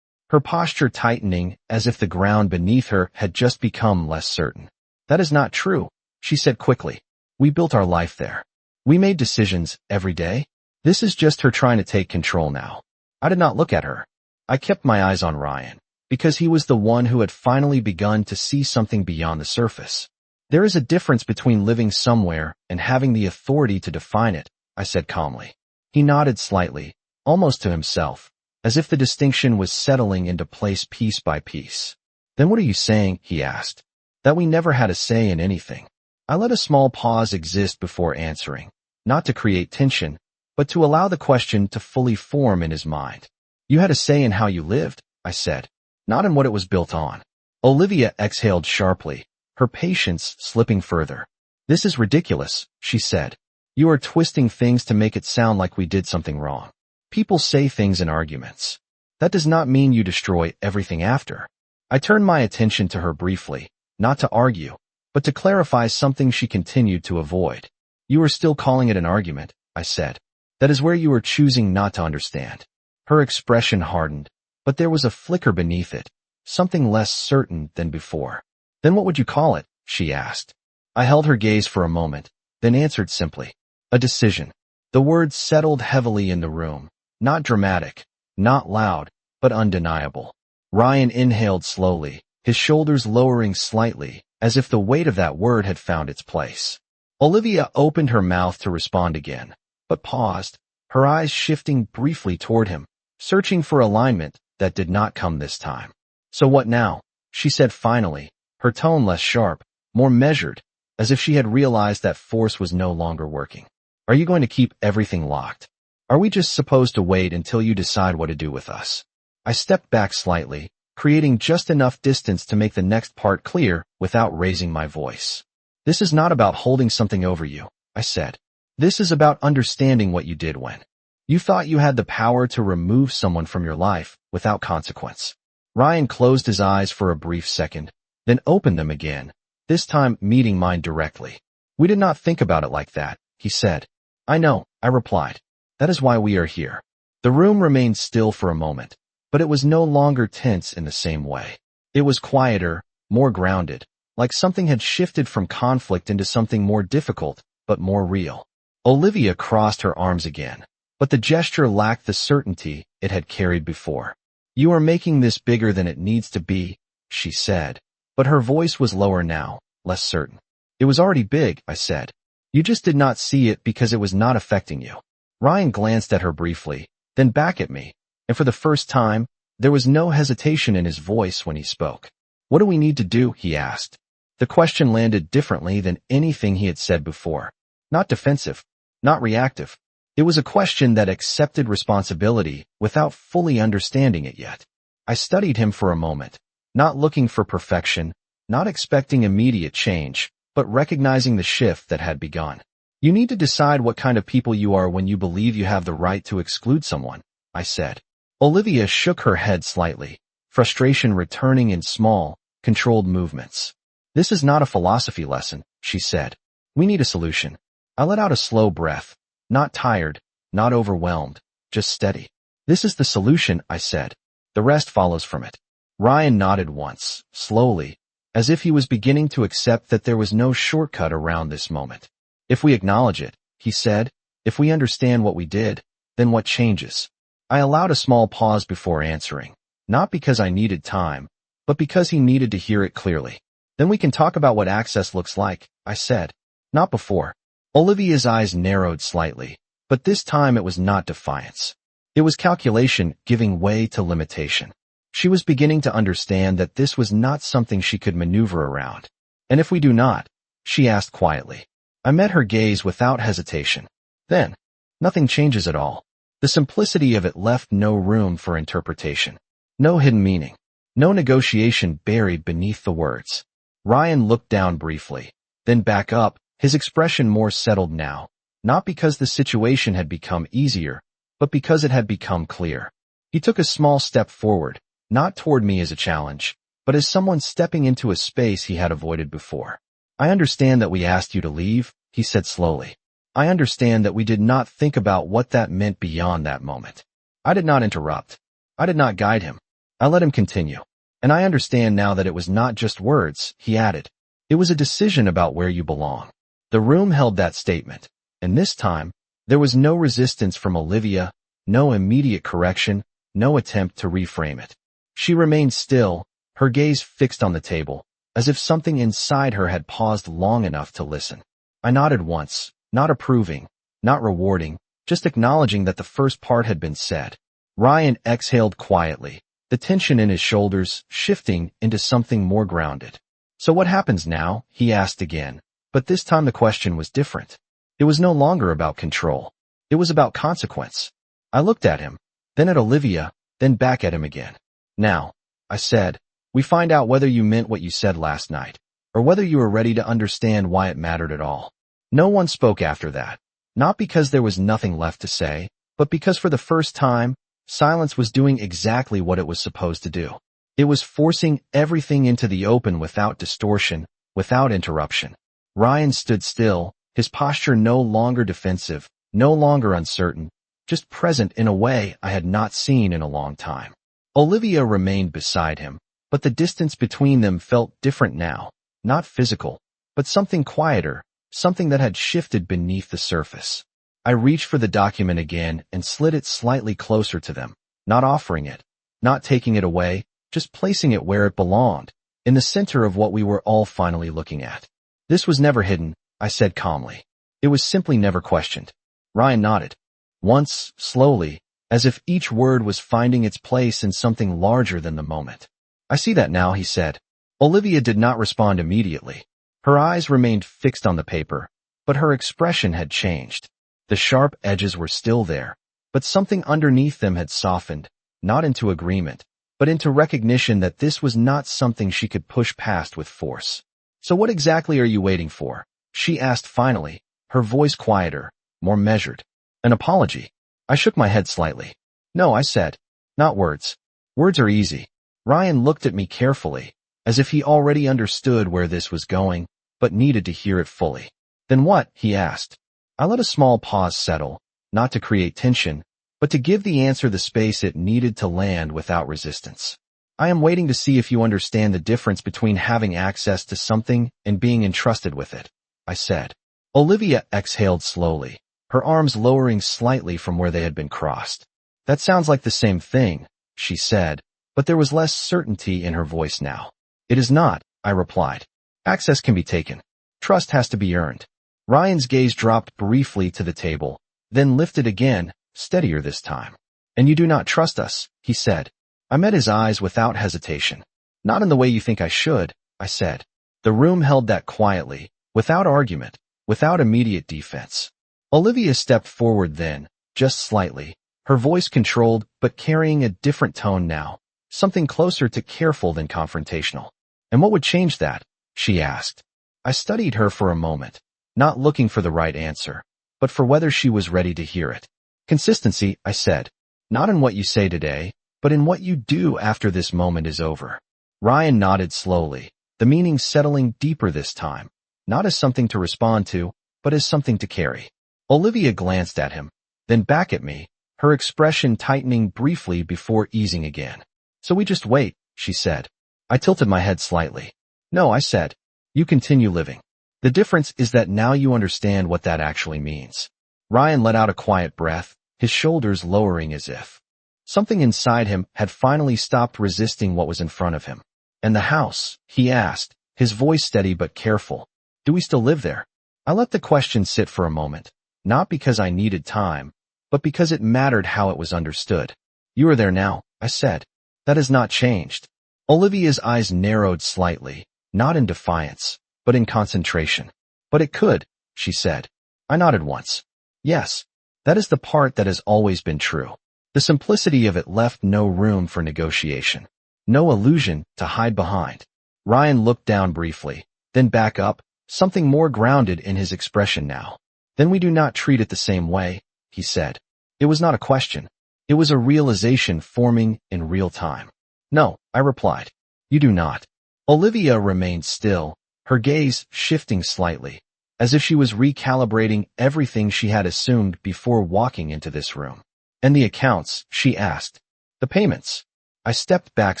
her posture tightening as if the ground beneath her had just become less certain. That is not true, she said quickly. We built our life there. We made decisions every day. This is just her trying to take control now. I did not look at her. I kept my eyes on Ryan, because he was the one who had finally begun to see something beyond the surface. There is a difference between living somewhere and having the authority to define it, I said calmly. He nodded slightly, almost to himself, as if the distinction was settling into place piece by piece. Then what are you saying, he asked. That we never had a say in anything. I let a small pause exist before answering, not to create tension, but to allow the question to fully form in his mind. You had a say in how you lived, I said, not in what it was built on. Olivia exhaled sharply, her patience slipping further. This is ridiculous, she said. You are twisting things to make it sound like we did something wrong. People say things in arguments. That does not mean you destroy everything after. I turned my attention to her briefly, not to argue, but to clarify something she continued to avoid. You are still calling it an argument, I said. That is where you are choosing not to understand. Her expression hardened, but there was a flicker beneath it, something less certain than before. Then what would you call it? She asked. I held her gaze for a moment, then answered simply. A decision. The words settled heavily in the room, not dramatic, not loud, but undeniable. Ryan inhaled slowly, his shoulders lowering slightly, as if the weight of that word had found its place. Olivia opened her mouth to respond again, but paused, her eyes shifting briefly toward him, searching for alignment that did not come this time. So what now? She said finally, her tone less sharp, more measured, as if she had realized that force was no longer working. Are you going to keep everything locked? Are we just supposed to wait until you decide what to do with us? I stepped back slightly, creating just enough distance to make the next part clear without raising my voice. This is not about holding something over you, I said. This is about understanding what you did when you thought you had the power to remove someone from your life without consequence. Ryan closed his eyes for a brief second, then opened them again, this time meeting mine directly. We did not think about it like that, he said. I know, I replied. That is why we are here. The room remained still for a moment, but it was no longer tense in the same way. It was quieter, more grounded, like something had shifted from conflict into something more difficult, but more real. Olivia crossed her arms again, but the gesture lacked the certainty it had carried before. You are making this bigger than it needs to be, she said, but her voice was lower now, less certain. It was already big, I said. You just did not see it because it was not affecting you. Ryan glanced at her briefly, then back at me, and for the first time, there was no hesitation in his voice when he spoke. What do we need to do? He asked. The question landed differently than anything he had said before. Not defensive, not reactive. It was a question that accepted responsibility without fully understanding it yet. I studied him for a moment, not looking for perfection, not expecting immediate change, but recognizing the shift that had begun. You need to decide what kind of people you are when you believe you have the right to exclude someone, I said. Olivia shook her head slightly, frustration returning in small, controlled movements. This is not a philosophy lesson, she said. We need a solution. I let out a slow breath, not tired, not overwhelmed, just steady. This is the solution, I said. The rest follows from it. Ryan nodded once, slowly, as if he was beginning to accept that there was no shortcut around this moment. If we acknowledge it, he said, if we understand what we did, then what changes? I allowed a small pause before answering, not because I needed time, but because he needed to hear it clearly. Then we can talk about what access looks like, I said. Not before. Olivia's eyes narrowed slightly, but this time it was not defiance. It was calculation giving way to limitation. She was beginning to understand that this was not something she could maneuver around. And if we do not? She asked quietly. I met her gaze without hesitation. Then, nothing changes at all. The simplicity of it left no room for interpretation. No hidden meaning. No negotiation buried beneath the words. Ryan looked down briefly, then back up, his expression more settled now, not because the situation had become easier, but because it had become clear. He took a small step forward, not toward me as a challenge, but as someone stepping into a space he had avoided before. I understand that we asked you to leave, he said slowly. I understand that we did not think about what that meant beyond that moment. I did not interrupt. I did not guide him. I let him continue. And I understand now that it was not just words, he added. It was a decision about where you belong. The room held that statement, and this time, there was no resistance from Olivia, no immediate correction, no attempt to reframe it. She remained still, her gaze fixed on the table, as if something inside her had paused long enough to listen. I nodded once, not approving, not rewarding, just acknowledging that the first part had been said. Ryan exhaled quietly, the tension in his shoulders shifting into something more grounded. So what happens now? He asked again, but this time the question was different. It was no longer about control. It was about consequence. I looked at him, then at Olivia, then back at him again. Now, I said, we find out whether you meant what you said last night, or whether you were ready to understand why it mattered at all. No one spoke after that, not because there was nothing left to say, but because for the first time, silence was doing exactly what it was supposed to do. It was forcing everything into the open without distortion, without interruption. Ryan stood still, his posture no longer defensive, no longer uncertain, just present in a way I had not seen in a long time. Olivia remained beside him, but the distance between them felt different now, not physical, but something quieter, something that had shifted beneath the surface. I reached for the document again and slid it slightly closer to them, not offering it, not taking it away, just placing it where it belonged, in the center of what we were all finally looking at. This was never hidden, I said calmly. It was simply never questioned. Ryan nodded. Once, slowly, as if each word was finding its place in something larger than the moment. I see that now, he said. Olivia did not respond immediately. Her eyes remained fixed on the paper, but her expression had changed. The sharp edges were still there, but something underneath them had softened, not into agreement, but into recognition that this was not something she could push past with force. So what exactly are you waiting for? She asked finally, her voice quieter, more measured. An apology. I shook my head slightly. No, I said. Not words. Words are easy. Ryan looked at me carefully, as if he already understood where this was going, but needed to hear it fully. Then what? He asked. I let a small pause settle, not to create tension, but to give the answer the space it needed to land without resistance. I am waiting to see if you understand the difference between having access to something and being entrusted with it, I said. Olivia exhaled slowly, her arms lowering slightly from where they had been crossed. That sounds like the same thing, she said, but there was less certainty in her voice now. It is not, I replied. Access can be taken. Trust has to be earned. Ryan's gaze dropped briefly to the table, then lifted again, steadier this time. And you do not trust us, he said. I met his eyes without hesitation. Not in the way you think I should, I said. The room held that quietly, without argument, without immediate defense. Olivia stepped forward then, just slightly, her voice controlled but carrying a different tone now, something closer to careful than confrontational. And what would change that? She asked. I studied her for a moment, not looking for the right answer, but for whether she was ready to hear it. Consistency, I said. Not in what you say today, but in what you do after this moment is over. Ryan nodded slowly, the meaning settling deeper this time, not as something to respond to, but as something to carry. Olivia glanced at him, then back at me, her expression tightening briefly before easing again. So we just wait, she said. I tilted my head slightly. No, I said. You continue living. The difference is that now you understand what that actually means. Ryan let out a quiet breath, his shoulders lowering as if something inside him had finally stopped resisting what was in front of him. And the house, he asked, his voice steady but careful. Do we still live there? I let the question sit for a moment, not because I needed time, but because it mattered how it was understood. You are there now, I said. That has not changed. Olivia's eyes narrowed slightly, not in defiance, but in concentration. But it could, she said. I nodded once. Yes, that is the part that has always been true. The simplicity of it left no room for negotiation, no illusion to hide behind. Ryan looked down briefly, then back up, something more grounded in his expression now. Then we do not treat it the same way, he said. It was not a question. It was a realization forming in real time. No, I replied. You do not. Olivia remained still, her gaze shifting slightly, as if she was recalibrating everything she had assumed before walking into this room. And the accounts, she asked. The payments. I stepped back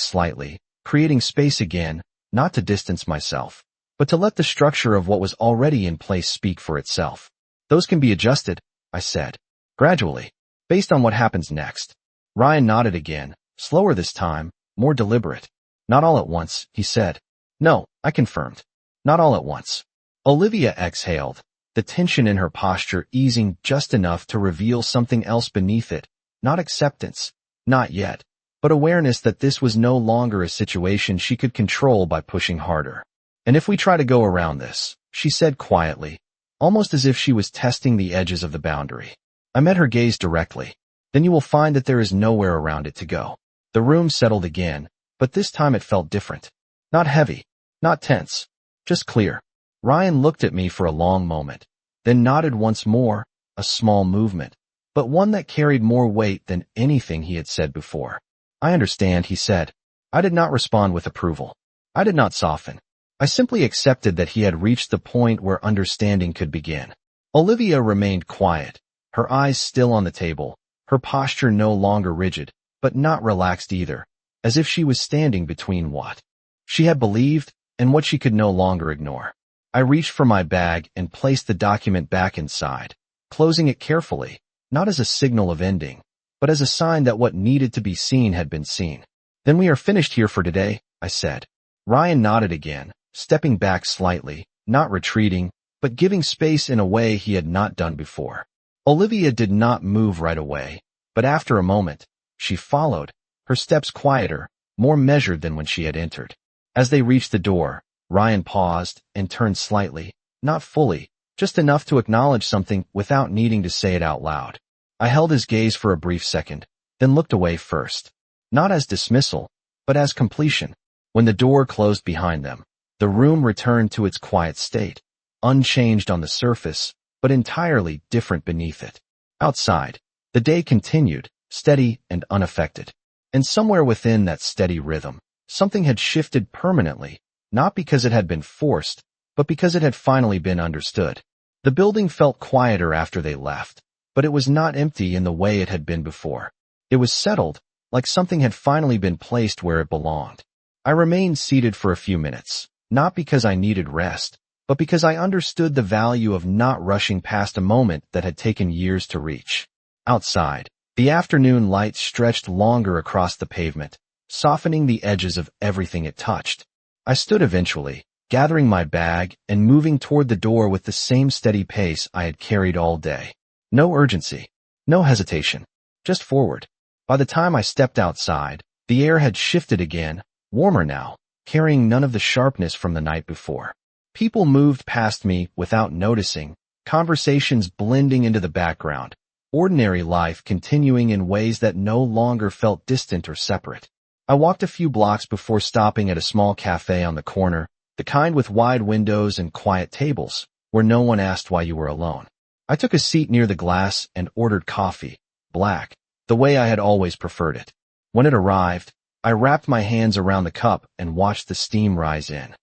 slightly, creating space again, not to distance myself, but to let the structure of what was already in place speak for itself. Those can be adjusted, I said, gradually, based on what happens next. Ryan nodded again, slower this time, more deliberate. Not all at once, he said. No, I confirmed. Not all at once. Olivia exhaled, the tension in her posture easing just enough to reveal something else beneath it. Not acceptance, not yet, but awareness that this was no longer a situation she could control by pushing harder. And if we try to go around this, she said quietly, almost as if she was testing the edges of the boundary. I met her gaze directly. Then you will find that there is nowhere around it to go. The room settled again, but this time it felt different. Not heavy, not tense, just clear. Ryan looked at me for a long moment, then nodded once more, a small movement, but one that carried more weight than anything he had said before. I understand, he said. I did not respond with approval. I did not soften. I simply accepted that he had reached the point where understanding could begin. Olivia remained quiet, her eyes still on the table, her posture no longer rigid, but not relaxed either, as if she was standing between what she had believed and what she could no longer ignore. I reached for my bag and placed the document back inside, closing it carefully, not as a signal of ending, but as a sign that what needed to be seen had been seen. Then we are finished here for today, I said. Ryan nodded again, stepping back slightly, not retreating, but giving space in a way he had not done before. Olivia did not move right away, but after a moment, she followed, her steps quieter, more measured than when she had entered. As they reached the door, Ryan paused and turned slightly, not fully, just enough to acknowledge something without needing to say it out loud. I held his gaze for a brief second, then looked away first. Not as dismissal, but as completion. When the door closed behind them, the room returned to its quiet state, unchanged on the surface, but entirely different beneath it. Outside, the day continued, steady and unaffected. And somewhere within that steady rhythm, something had shifted permanently, not because it had been forced, but because it had finally been understood. The building felt quieter after they left, but it was not empty in the way it had been before. It was settled, like something had finally been placed where it belonged. I remained seated for a few minutes, not because I needed rest, but because I understood the value of not rushing past a moment that had taken years to reach. Outside, the afternoon light stretched longer across the pavement, softening the edges of everything it touched. I stood eventually, gathering my bag and moving toward the door with the same steady pace I had carried all day. No urgency, no hesitation, just forward. By the time I stepped outside, the air had shifted again, warmer now, carrying none of the sharpness from the night before. People moved past me without noticing, conversations blending into the background, ordinary life continuing in ways that no longer felt distant or separate. I walked a few blocks before stopping at a small cafe on the corner, the kind with wide windows and quiet tables, where no one asked why you were alone. I took a seat near the glass and ordered coffee, black, the way I had always preferred it. When it arrived, I wrapped my hands around the cup and watched the steam rise in.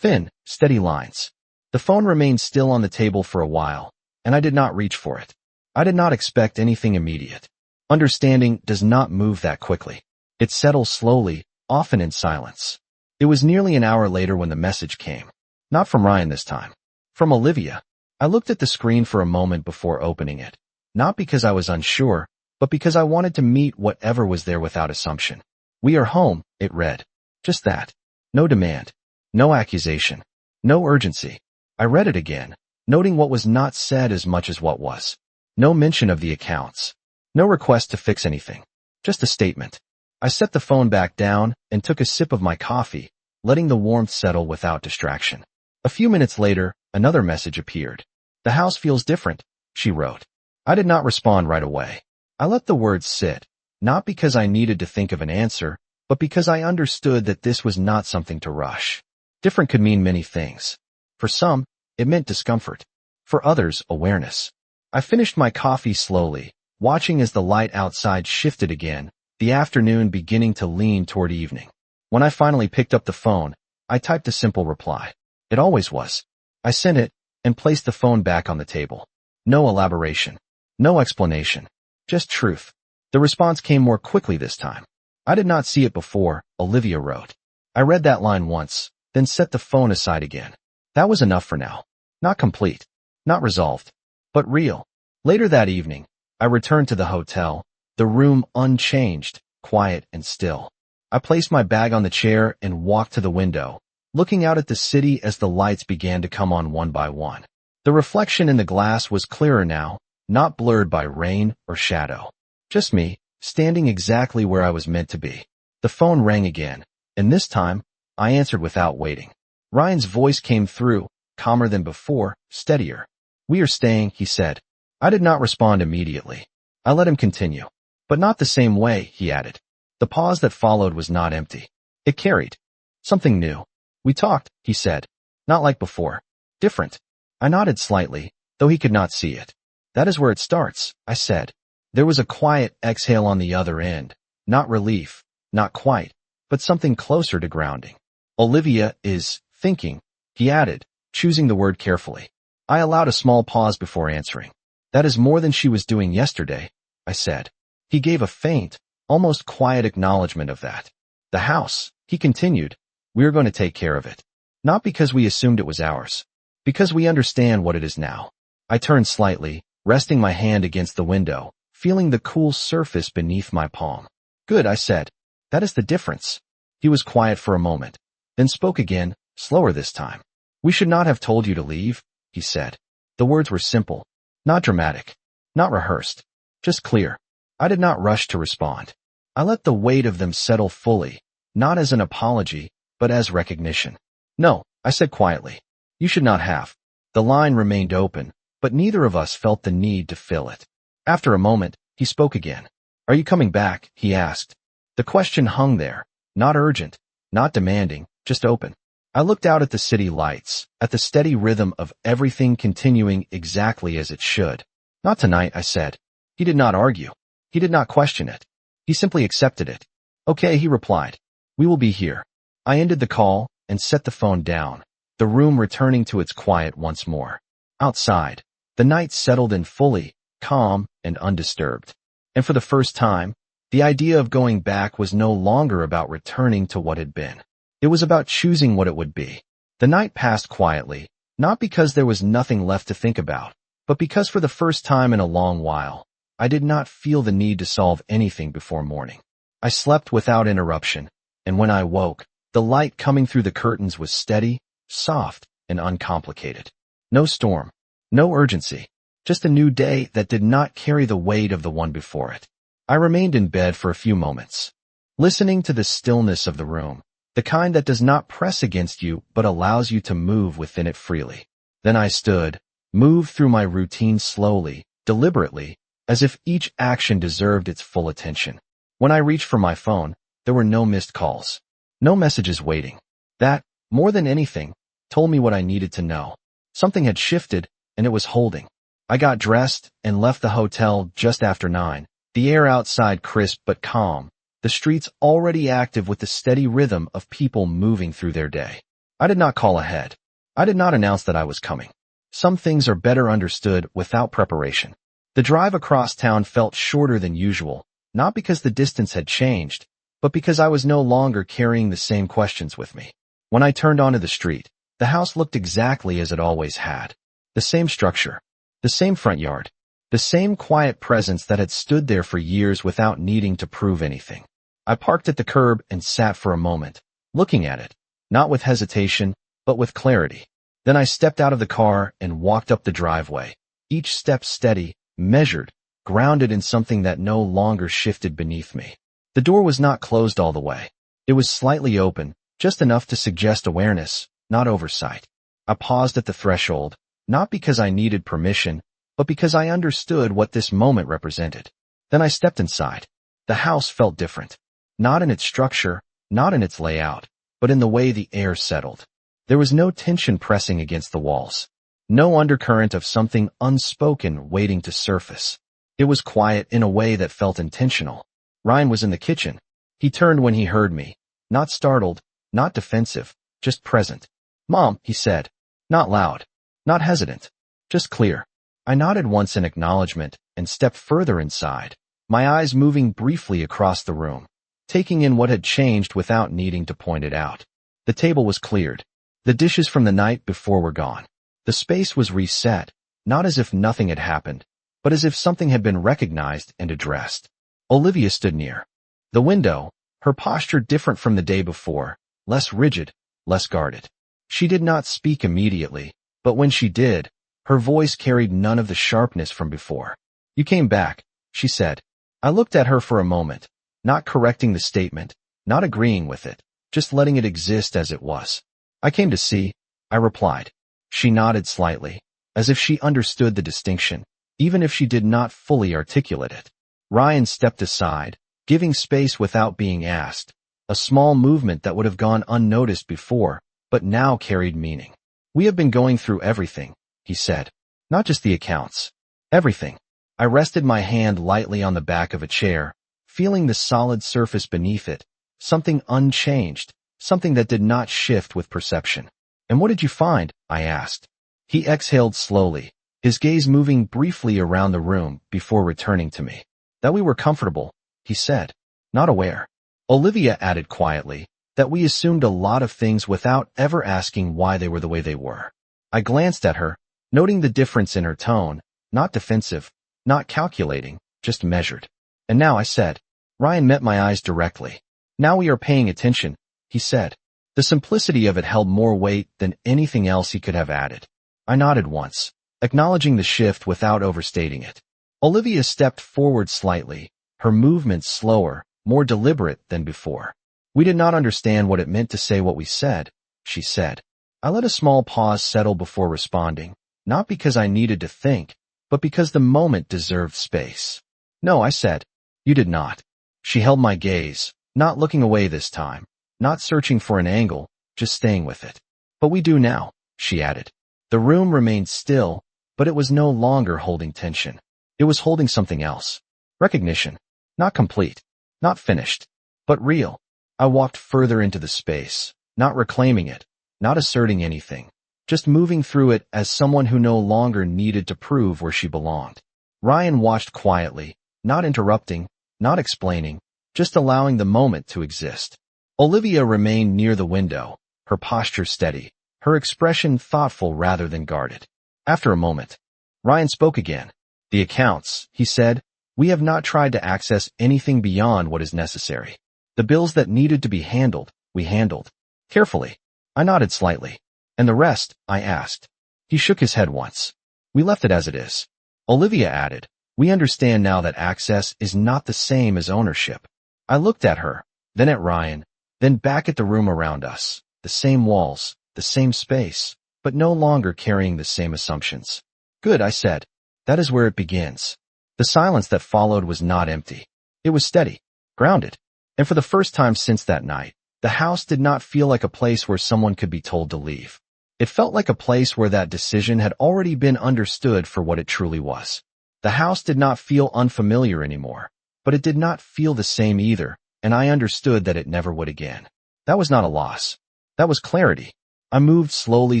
Thin, steady lines. The phone remained still on the table for a while, and I did not reach for it. I did not expect anything immediate. Understanding does not move that quickly. It settles slowly, often in silence. It was nearly an hour later when the message came. Not from Ryan this time. From Olivia. I looked at the screen for a moment before opening it. Not because I was unsure, but because I wanted to meet whatever was there without assumption. We are home, it read. Just that. No demand. No accusation. No urgency. I read it again, noting what was not said as much as what was. No mention of the accounts. No request to fix anything. Just a statement. I set the phone back down and took a sip of my coffee, letting the warmth settle without distraction. A few minutes later, another message appeared. The house feels different, she wrote. I did not respond right away. I let the words sit, not because I needed to think of an answer, but because I understood that this was not something to rush. Different could mean many things. For some, it meant discomfort. For others, awareness. I finished my coffee slowly, watching as the light outside shifted again, the afternoon beginning to lean toward evening. When I finally picked up the phone, I typed a simple reply. It always was. I sent it and placed the phone back on the table. No elaboration. No explanation. Just truth. The response came more quickly this time. I did not see it before, Olivia wrote. I read that line once, then set the phone aside again. That was enough for now. Not complete. Not resolved. But real. Later that evening, I returned to the hotel, the room unchanged, quiet and still. I placed my bag on the chair and walked to the window, looking out at the city as the lights began to come on one by one. The reflection in the glass was clearer now, not blurred by rain or shadow. Just me, standing exactly where I was meant to be. The phone rang again, and this time, I answered without waiting. Ryan's voice came through, calmer than before, steadier. "We are staying," he said. I did not respond immediately. I let him continue. "But not the same way," he added. The pause that followed was not empty. It carried something new. "We talked," he said. "Not like before. Different." I nodded slightly, though he could not see it. "That is where it starts," I said. There was a quiet exhale on the other end. Not relief, not quite, but something closer to grounding. "Olivia is thinking," he added, choosing the word carefully. I allowed a small pause before answering. "That is more than she was doing yesterday," I said. He gave a faint, almost quiet acknowledgement of that. "The house," he continued, "we're going to take care of it. Not because we assumed it was ours. Because we understand what it is now." I turned slightly, resting my hand against the window, feeling the cool surface beneath my palm. "Good," I said. "That is the difference." He was quiet for a moment, then spoke again, slower this time. "We should not have told you to leave," he said. The words were simple, not dramatic, not rehearsed, just clear. I did not rush to respond. I let the weight of them settle fully, not as an apology, but as recognition. "No," I said quietly. "You should not have." The line remained open, but neither of us felt the need to fill it. After a moment, he spoke again. "Are you coming back?" he asked. The question hung there, not urgent, not demanding, just open. I looked out at the city lights, at the steady rhythm of everything continuing exactly as it should. "Not tonight," I said. He did not argue. He did not question it. He simply accepted it. "Okay," he replied. "We will be here." I ended the call and set the phone down, the room returning to its quiet once more. Outside, the night settled in fully, calm and undisturbed. And for the first time, the idea of going back was no longer about returning to what had been. It was about choosing what it would be. The night passed quietly, not because there was nothing left to think about, but because for the first time in a long while, I did not feel the need to solve anything before morning. I slept without interruption, and when I woke, the light coming through the curtains was steady, soft, and uncomplicated. No storm, no urgency, just a new day that did not carry the weight of the one before it. I remained in bed for a few moments, listening to the stillness of the room, the kind that does not press against you but allows you to move within it freely. Then I stood, moved through my routine slowly, deliberately, as if each action deserved its full attention. When I reached for my phone, there were no missed calls, no messages waiting. That, more than anything, told me what I needed to know. Something had shifted, and it was holding. I got dressed and left the hotel just after 9, the air outside crisp but calm, the streets already active with the steady rhythm of people moving through their day. I did not call ahead. I did not announce that I was coming. Some things are better understood without preparation. The drive across town felt shorter than usual, not because the distance had changed, but because I was no longer carrying the same questions with me. When I turned onto the street, the house looked exactly as it always had. The same structure, the same front yard, the same quiet presence that had stood there for years without needing to prove anything. I parked at the curb and sat for a moment, looking at it, not with hesitation, but with clarity. Then I stepped out of the car and walked up the driveway, each step steady, measured, grounded in something that no longer shifted beneath me. The door was not closed all the way. It was slightly open, just enough to suggest awareness, not oversight. I paused at the threshold, not because I needed permission, but because I understood what this moment represented. Then I stepped inside. The house felt different. Not in its structure, not in its layout, but in the way the air settled. There was no tension pressing against the walls. No undercurrent of something unspoken waiting to surface. It was quiet in a way that felt intentional. Ryan was in the kitchen. He turned when he heard me. Not startled, not defensive, just present. "Mom," he said. Not loud, not hesitant, just clear. I nodded once in acknowledgement and stepped further inside, my eyes moving briefly across the room, taking in what had changed without needing to point it out. The table was cleared. The dishes from the night before were gone. The space was reset, not as if nothing had happened, but as if something had been recognized and addressed. Olivia stood near the window, her posture different from the day before, less rigid, less guarded. She did not speak immediately, but when she did, her voice carried none of the sharpness from before. "You came back," she said. I looked at her for a moment, not correcting the statement, not agreeing with it, just letting it exist as it was. "I came to see," I replied. She nodded slightly, as if she understood the distinction, even if she did not fully articulate it. Ryan stepped aside, giving space without being asked, a small movement that would have gone unnoticed before, but now carried meaning. "We have been going through everything," he said. "Not just the accounts. Everything." I rested my hand lightly on the back of a chair, feeling the solid surface beneath it, something unchanged, something that did not shift with perception. "And what did you find?" I asked. He exhaled slowly, his gaze moving briefly around the room before returning to me. "That we were comfortable," he said. "Not aware." Olivia added quietly, "that we assumed a lot of things without ever asking why they were the way they were." I glanced at her, noting the difference in her tone, not defensive, not calculating, just measured. "And now," I said. Ryan met my eyes directly. "Now we are paying attention," he said. The simplicity of it held more weight than anything else he could have added. I nodded once, acknowledging the shift without overstating it. Olivia stepped forward slightly, her movements slower, more deliberate than before. "We did not understand what it meant to say what we said," she said. I let a small pause settle before responding, not because I needed to think, but because the moment deserved space. "No," I said. "You did not." She held my gaze, not looking away this time, not searching for an angle, just staying with it. "But we do now," she added. The room remained still, but it was no longer holding tension. It was holding something else. Recognition. Not complete, not finished, but real. I walked further into the space, not reclaiming it, not asserting anything, just moving through it as someone who no longer needed to prove where she belonged. Ryan watched quietly, not interrupting, not explaining, just allowing the moment to exist. Olivia remained near the window, her posture steady, her expression thoughtful rather than guarded. After a moment, Ryan spoke again. "The accounts," he said. "We have not tried to access anything beyond what is necessary. The bills that needed to be handled, we handled. Carefully." I nodded slightly. "And the rest?" I asked. He shook his head once. "We left it as it is." Olivia added, "We understand now that access is not the same as ownership." I looked at her, then at Ryan, then back at the room around us, the same walls, the same space, but no longer carrying the same assumptions. "Good," I said. "That is where it begins." The silence that followed was not empty. It was steady, grounded, and for the first time since that night, the house did not feel like a place where someone could be told to leave. It felt like a place where that decision had already been understood for what it truly was. The house did not feel unfamiliar anymore, but it did not feel the same either, and I understood that it never would again. That was not a loss. That was clarity. I moved slowly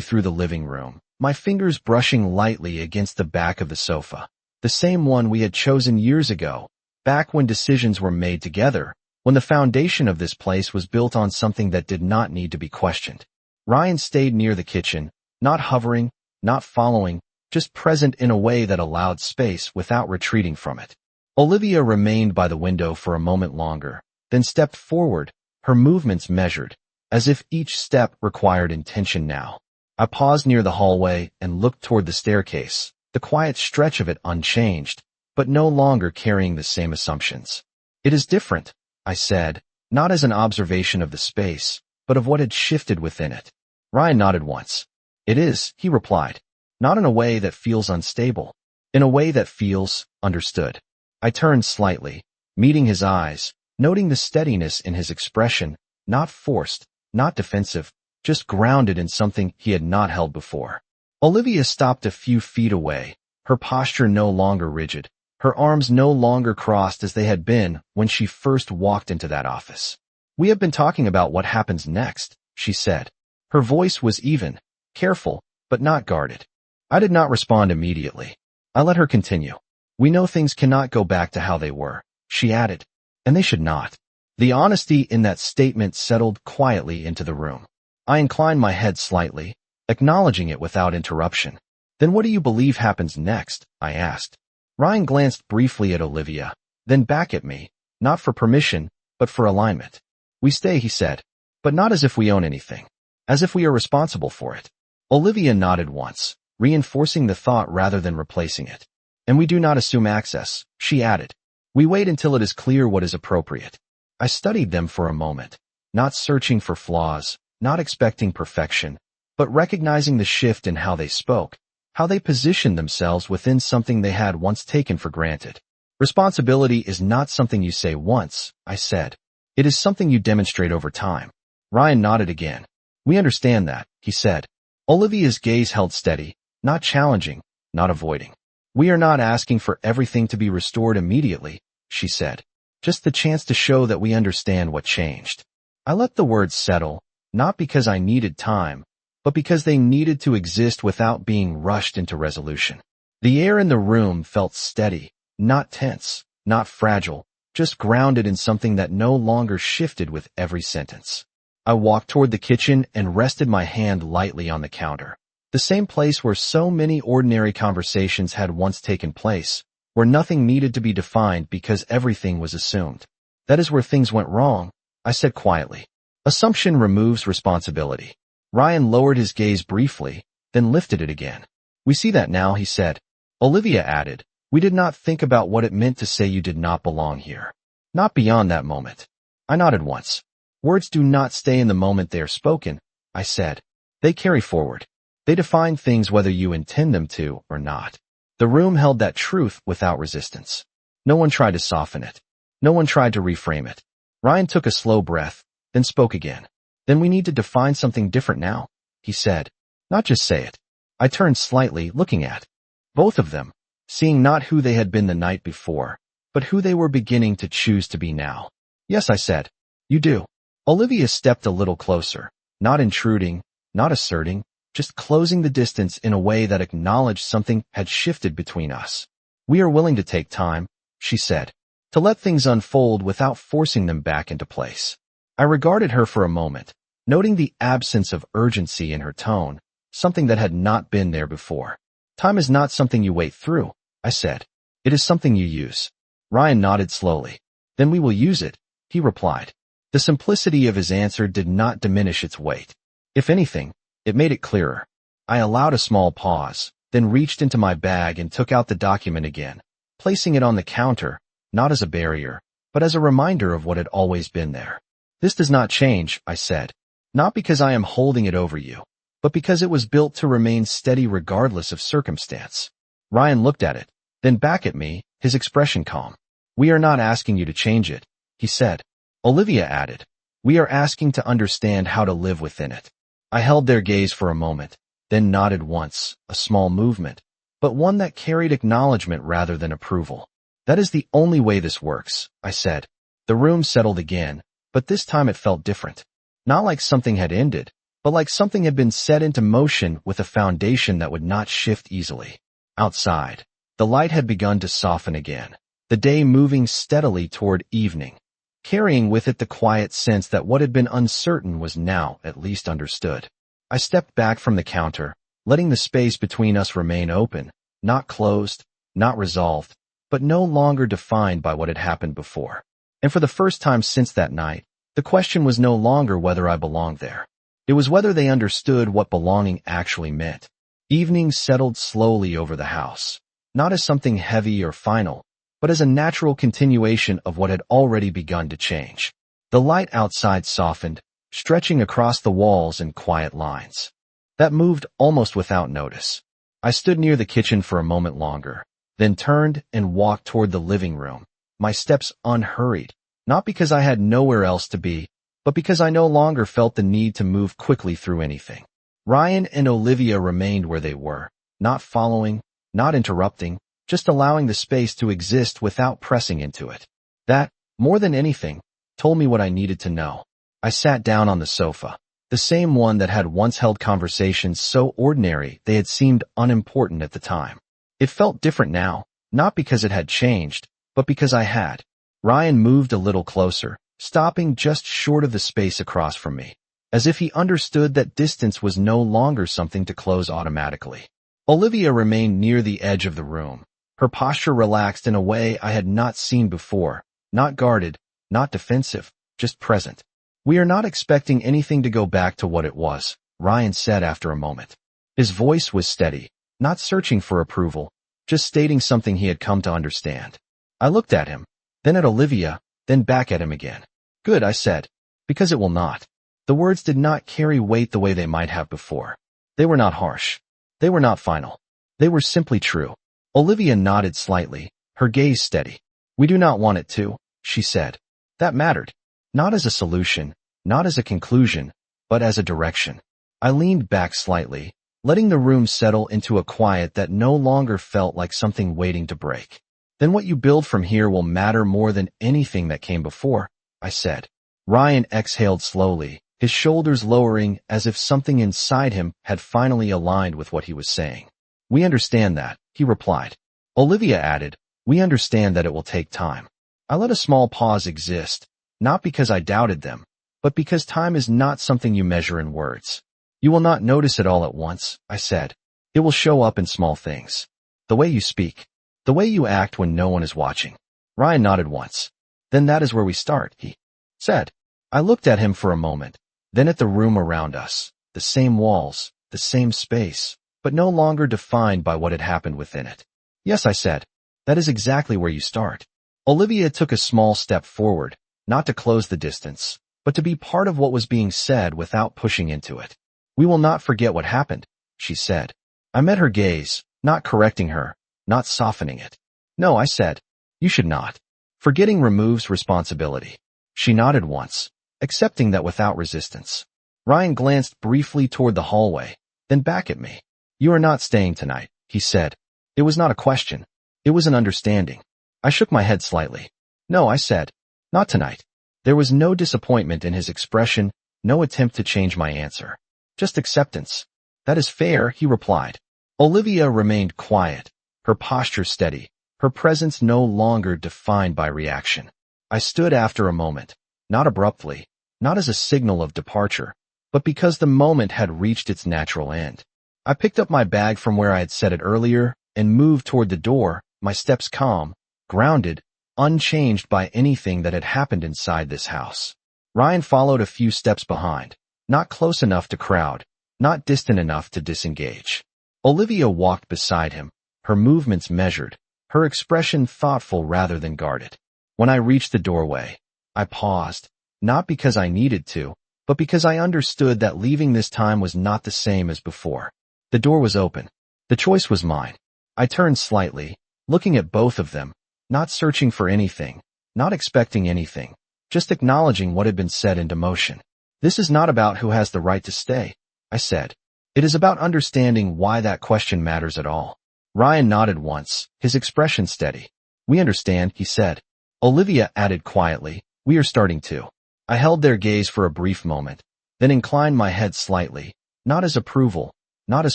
through the living room, my fingers brushing lightly against the back of the sofa, the same one we had chosen years ago, back when decisions were made together, when the foundation of this place was built on something that did not need to be questioned. Ryan stayed near the kitchen, not hovering, not following, just present in a way that allowed space without retreating from it. Olivia remained by the window for a moment longer, then stepped forward, her movements measured, as if each step required intention now. I paused near the hallway and looked toward the staircase, the quiet stretch of it unchanged, but no longer carrying the same assumptions. "It is different," I said, not as an observation of the space, but of what had shifted within it. Ryan nodded once. "It is," he replied, "not in a way that feels unstable, in a way that feels understood." I turned slightly, meeting his eyes, noting the steadiness in his expression, not forced, not defensive, just grounded in something he had not held before. Olivia stopped a few feet away, her posture no longer rigid, Her arms no longer crossed as they had been when she first walked into that office. "We have been talking about what happens next," she said. Her voice was even, careful, but not guarded. I did not respond immediately. I let her continue. "We know things cannot go back to how they were," she added, "and they should not." The honesty in that statement settled quietly into the room. I inclined my head slightly, acknowledging it without interruption. "Then what do you believe happens next?" I asked. Ryan glanced briefly at Olivia, then back at me, not for permission, but for alignment. "We stay," he said, "but not as if we own anything. As if we are responsible for it." Olivia nodded once, reinforcing the thought rather than replacing it. "And we do not assume access," she added. "We wait until it is clear what is appropriate." I studied them for a moment, not searching for flaws, not expecting perfection, but recognizing the shift in how they spoke, how they positioned themselves within something they had once taken for granted. "Responsibility is not something you say once," I said. "It is something you demonstrate over time." Ryan nodded again. "We understand that," he said. Olivia's gaze held steady, not challenging, not avoiding. "We are not asking for everything to be restored immediately," she said. "Just the chance to show that we understand what changed." I let the words settle, not because I needed time, but because they needed to exist without being rushed into resolution. The air in the room felt steady, not tense, not fragile, just grounded in something that no longer shifted with every sentence. I walked toward the kitchen and rested my hand lightly on the counter. The same place where so many ordinary conversations had once taken place, where nothing needed to be defined because everything was assumed. "That is where things went wrong," I said quietly. "Assumption removes responsibility." Ryan lowered his gaze briefly, then lifted it again. "We see that now," he said. Olivia added, "We did not think about what it meant to say you did not belong here. Not beyond that moment." I nodded once. "Words do not stay in the moment they are spoken," I said. "They carry forward. They define things whether you intend them to or not." The room held that truth without resistance. No one tried to soften it. No one tried to reframe it. Ryan took a slow breath, then spoke again. "Then we need to define something different now," he said. "Not just say it." I turned slightly, looking at both of them, seeing not who they had been the night before, but who they were beginning to choose to be now. "Yes," I said. "You do." Olivia stepped a little closer, not intruding, not asserting, just closing the distance in a way that acknowledged something had shifted between us. "We are willing to take time," she said, "to let things unfold without forcing them back into place." I regarded her for a moment, noting the absence of urgency in her tone, something that had not been there before. "Time is not something you wait through," I said. "It is something you use." Ryan nodded slowly. "Then we will use it," he replied. The simplicity of his answer did not diminish its weight. If anything, it made it clearer. I allowed a small pause, then reached into my bag and took out the document again, placing it on the counter, not as a barrier, but as a reminder of what had always been there. "This does not change," I said, "not because I am holding it over you, but because it was built to remain steady regardless of circumstance." Ryan looked at it, then back at me, his expression calm. "We are not asking you to change it," he said. Olivia added, "We are asking to understand how to live within it." I held their gaze for a moment, then nodded once, a small movement, but one that carried acknowledgement rather than approval. "That is the only way this works," I said. The room settled again, but this time it felt different. Not like something had ended, but like something had been set into motion with a foundation that would not shift easily. Outside, the light had begun to soften again, the day moving steadily toward evening, carrying with it the quiet sense that what had been uncertain was now at least understood. I stepped back from the counter, letting the space between us remain open, not closed, not resolved, but no longer defined by what had happened before. And for the first time since that night, the question was no longer whether I belonged there. It was whether they understood what belonging actually meant. Evening settled slowly over the house, not as something heavy or final, but as a natural continuation of what had already begun to change. The light outside softened, stretching across the walls in quiet lines. That moved almost without notice. I stood near the kitchen for a moment longer, then turned and walked toward the living room, my steps unhurried, not because I had nowhere else to be, but because I no longer felt the need to move quickly through anything. Ryan and Olivia remained where they were, not following, not interrupting, just allowing the space to exist without pressing into it. That, more than anything, told me what I needed to know. I sat down on the sofa, the same one that had once held conversations so ordinary they had seemed unimportant at the time. It felt different now, not because it had changed, but because I had. Ryan moved a little closer, stopping just short of the space across from me, as if he understood that distance was no longer something to close automatically. Olivia remained near the edge of the room, her posture relaxed in a way I had not seen before, not guarded, not defensive, just present. "We are not expecting anything to go back to what it was," Ryan said after a moment. His voice was steady, not searching for approval, just stating something he had come to understand. I looked at him, then at Olivia, then back at him again. "Good," I said, "because it will not." The words did not carry weight the way they might have before. They were not harsh. They were not final. They were simply true. Olivia nodded slightly, her gaze steady. "We do not want it to," she said. That mattered. Not as a solution, not as a conclusion, but as a direction. I leaned back slightly, letting the room settle into a quiet that no longer felt like something waiting to break. "Then what you build from here will matter more than anything that came before," I said. Ryan exhaled slowly, his shoulders lowering as if something inside him had finally aligned with what he was saying. "We understand that," he replied. Olivia added, "We understand that it will take time." I let a small pause exist, not because I doubted them, but because time is not something you measure in words. "You will not notice it all at once," I said. "It will show up in small things. The way you speak, the way you act when no one is watching." Ryan nodded once. "Then that is where we start," he said. I looked at him for a moment, then at the room around us, the same walls, the same space, but no longer defined by what had happened within it. "Yes," I said, "that is exactly where you start." Olivia took a small step forward, not to close the distance, but to be part of what was being said without pushing into it. "We will not forget what happened," she said. I met her gaze, not correcting her, not softening it. "No," I said, "you should not. Forgetting removes responsibility." She nodded once, accepting that without resistance. Ryan glanced briefly toward the hallway, then back at me. "You are not staying tonight," he said. It was not a question. It was an understanding. I shook my head slightly. "No," I said. "Not tonight." There was no disappointment in his expression, no attempt to change my answer. Just acceptance. "That is fair," he replied. Olivia remained quiet, her posture steady, her presence no longer defined by reaction. I stood after a moment, not abruptly, not as a signal of departure, but because the moment had reached its natural end. I picked up my bag from where I had set it earlier and moved toward the door, my steps calm, grounded, unchanged by anything that had happened inside this house. Ryan followed a few steps behind, not close enough to crowd, not distant enough to disengage. Olivia walked beside him, her movements measured, her expression thoughtful rather than guarded. When I reached the doorway, I paused, not because I needed to, but because I understood that leaving this time was not the same as before. The door was open. The choice was mine. I turned slightly, looking at both of them, not searching for anything, not expecting anything, just acknowledging what had been set into motion. "This is not about who has the right to stay," I said. "It is about understanding why that question matters at all." Ryan nodded once, his expression steady. "We understand," he said. Olivia added quietly, "We are starting to." I held their gaze for a brief moment, then inclined my head slightly, not as approval, not as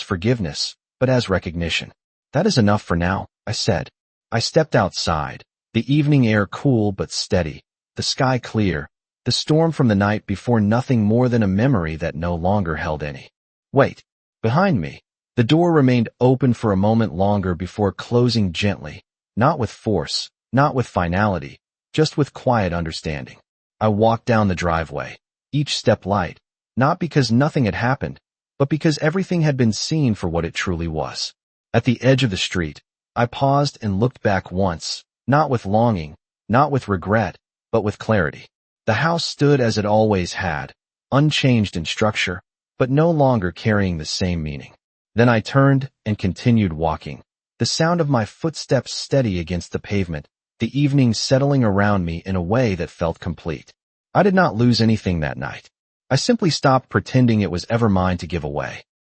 forgiveness, but as recognition. "That is enough for now," I said. I stepped outside, the evening air cool but steady, the sky clear, the storm from the night before nothing more than a memory that no longer held any. Wait. Behind me, the door remained open for a moment longer before closing gently, not with force, not with finality, just with quiet understanding. I walked down the driveway, each step light, not because nothing had happened, but because everything had been seen for what it truly was. At the edge of the street, I paused and looked back once, not with longing, not with regret, but with clarity. The house stood as it always had, unchanged in structure, but no longer carrying the same meaning. Then I turned and continued walking, the sound of my footsteps steady against the pavement, the evening settling around me in a way that felt complete. I did not lose anything that night. I simply stopped pretending it was ever mine to give away.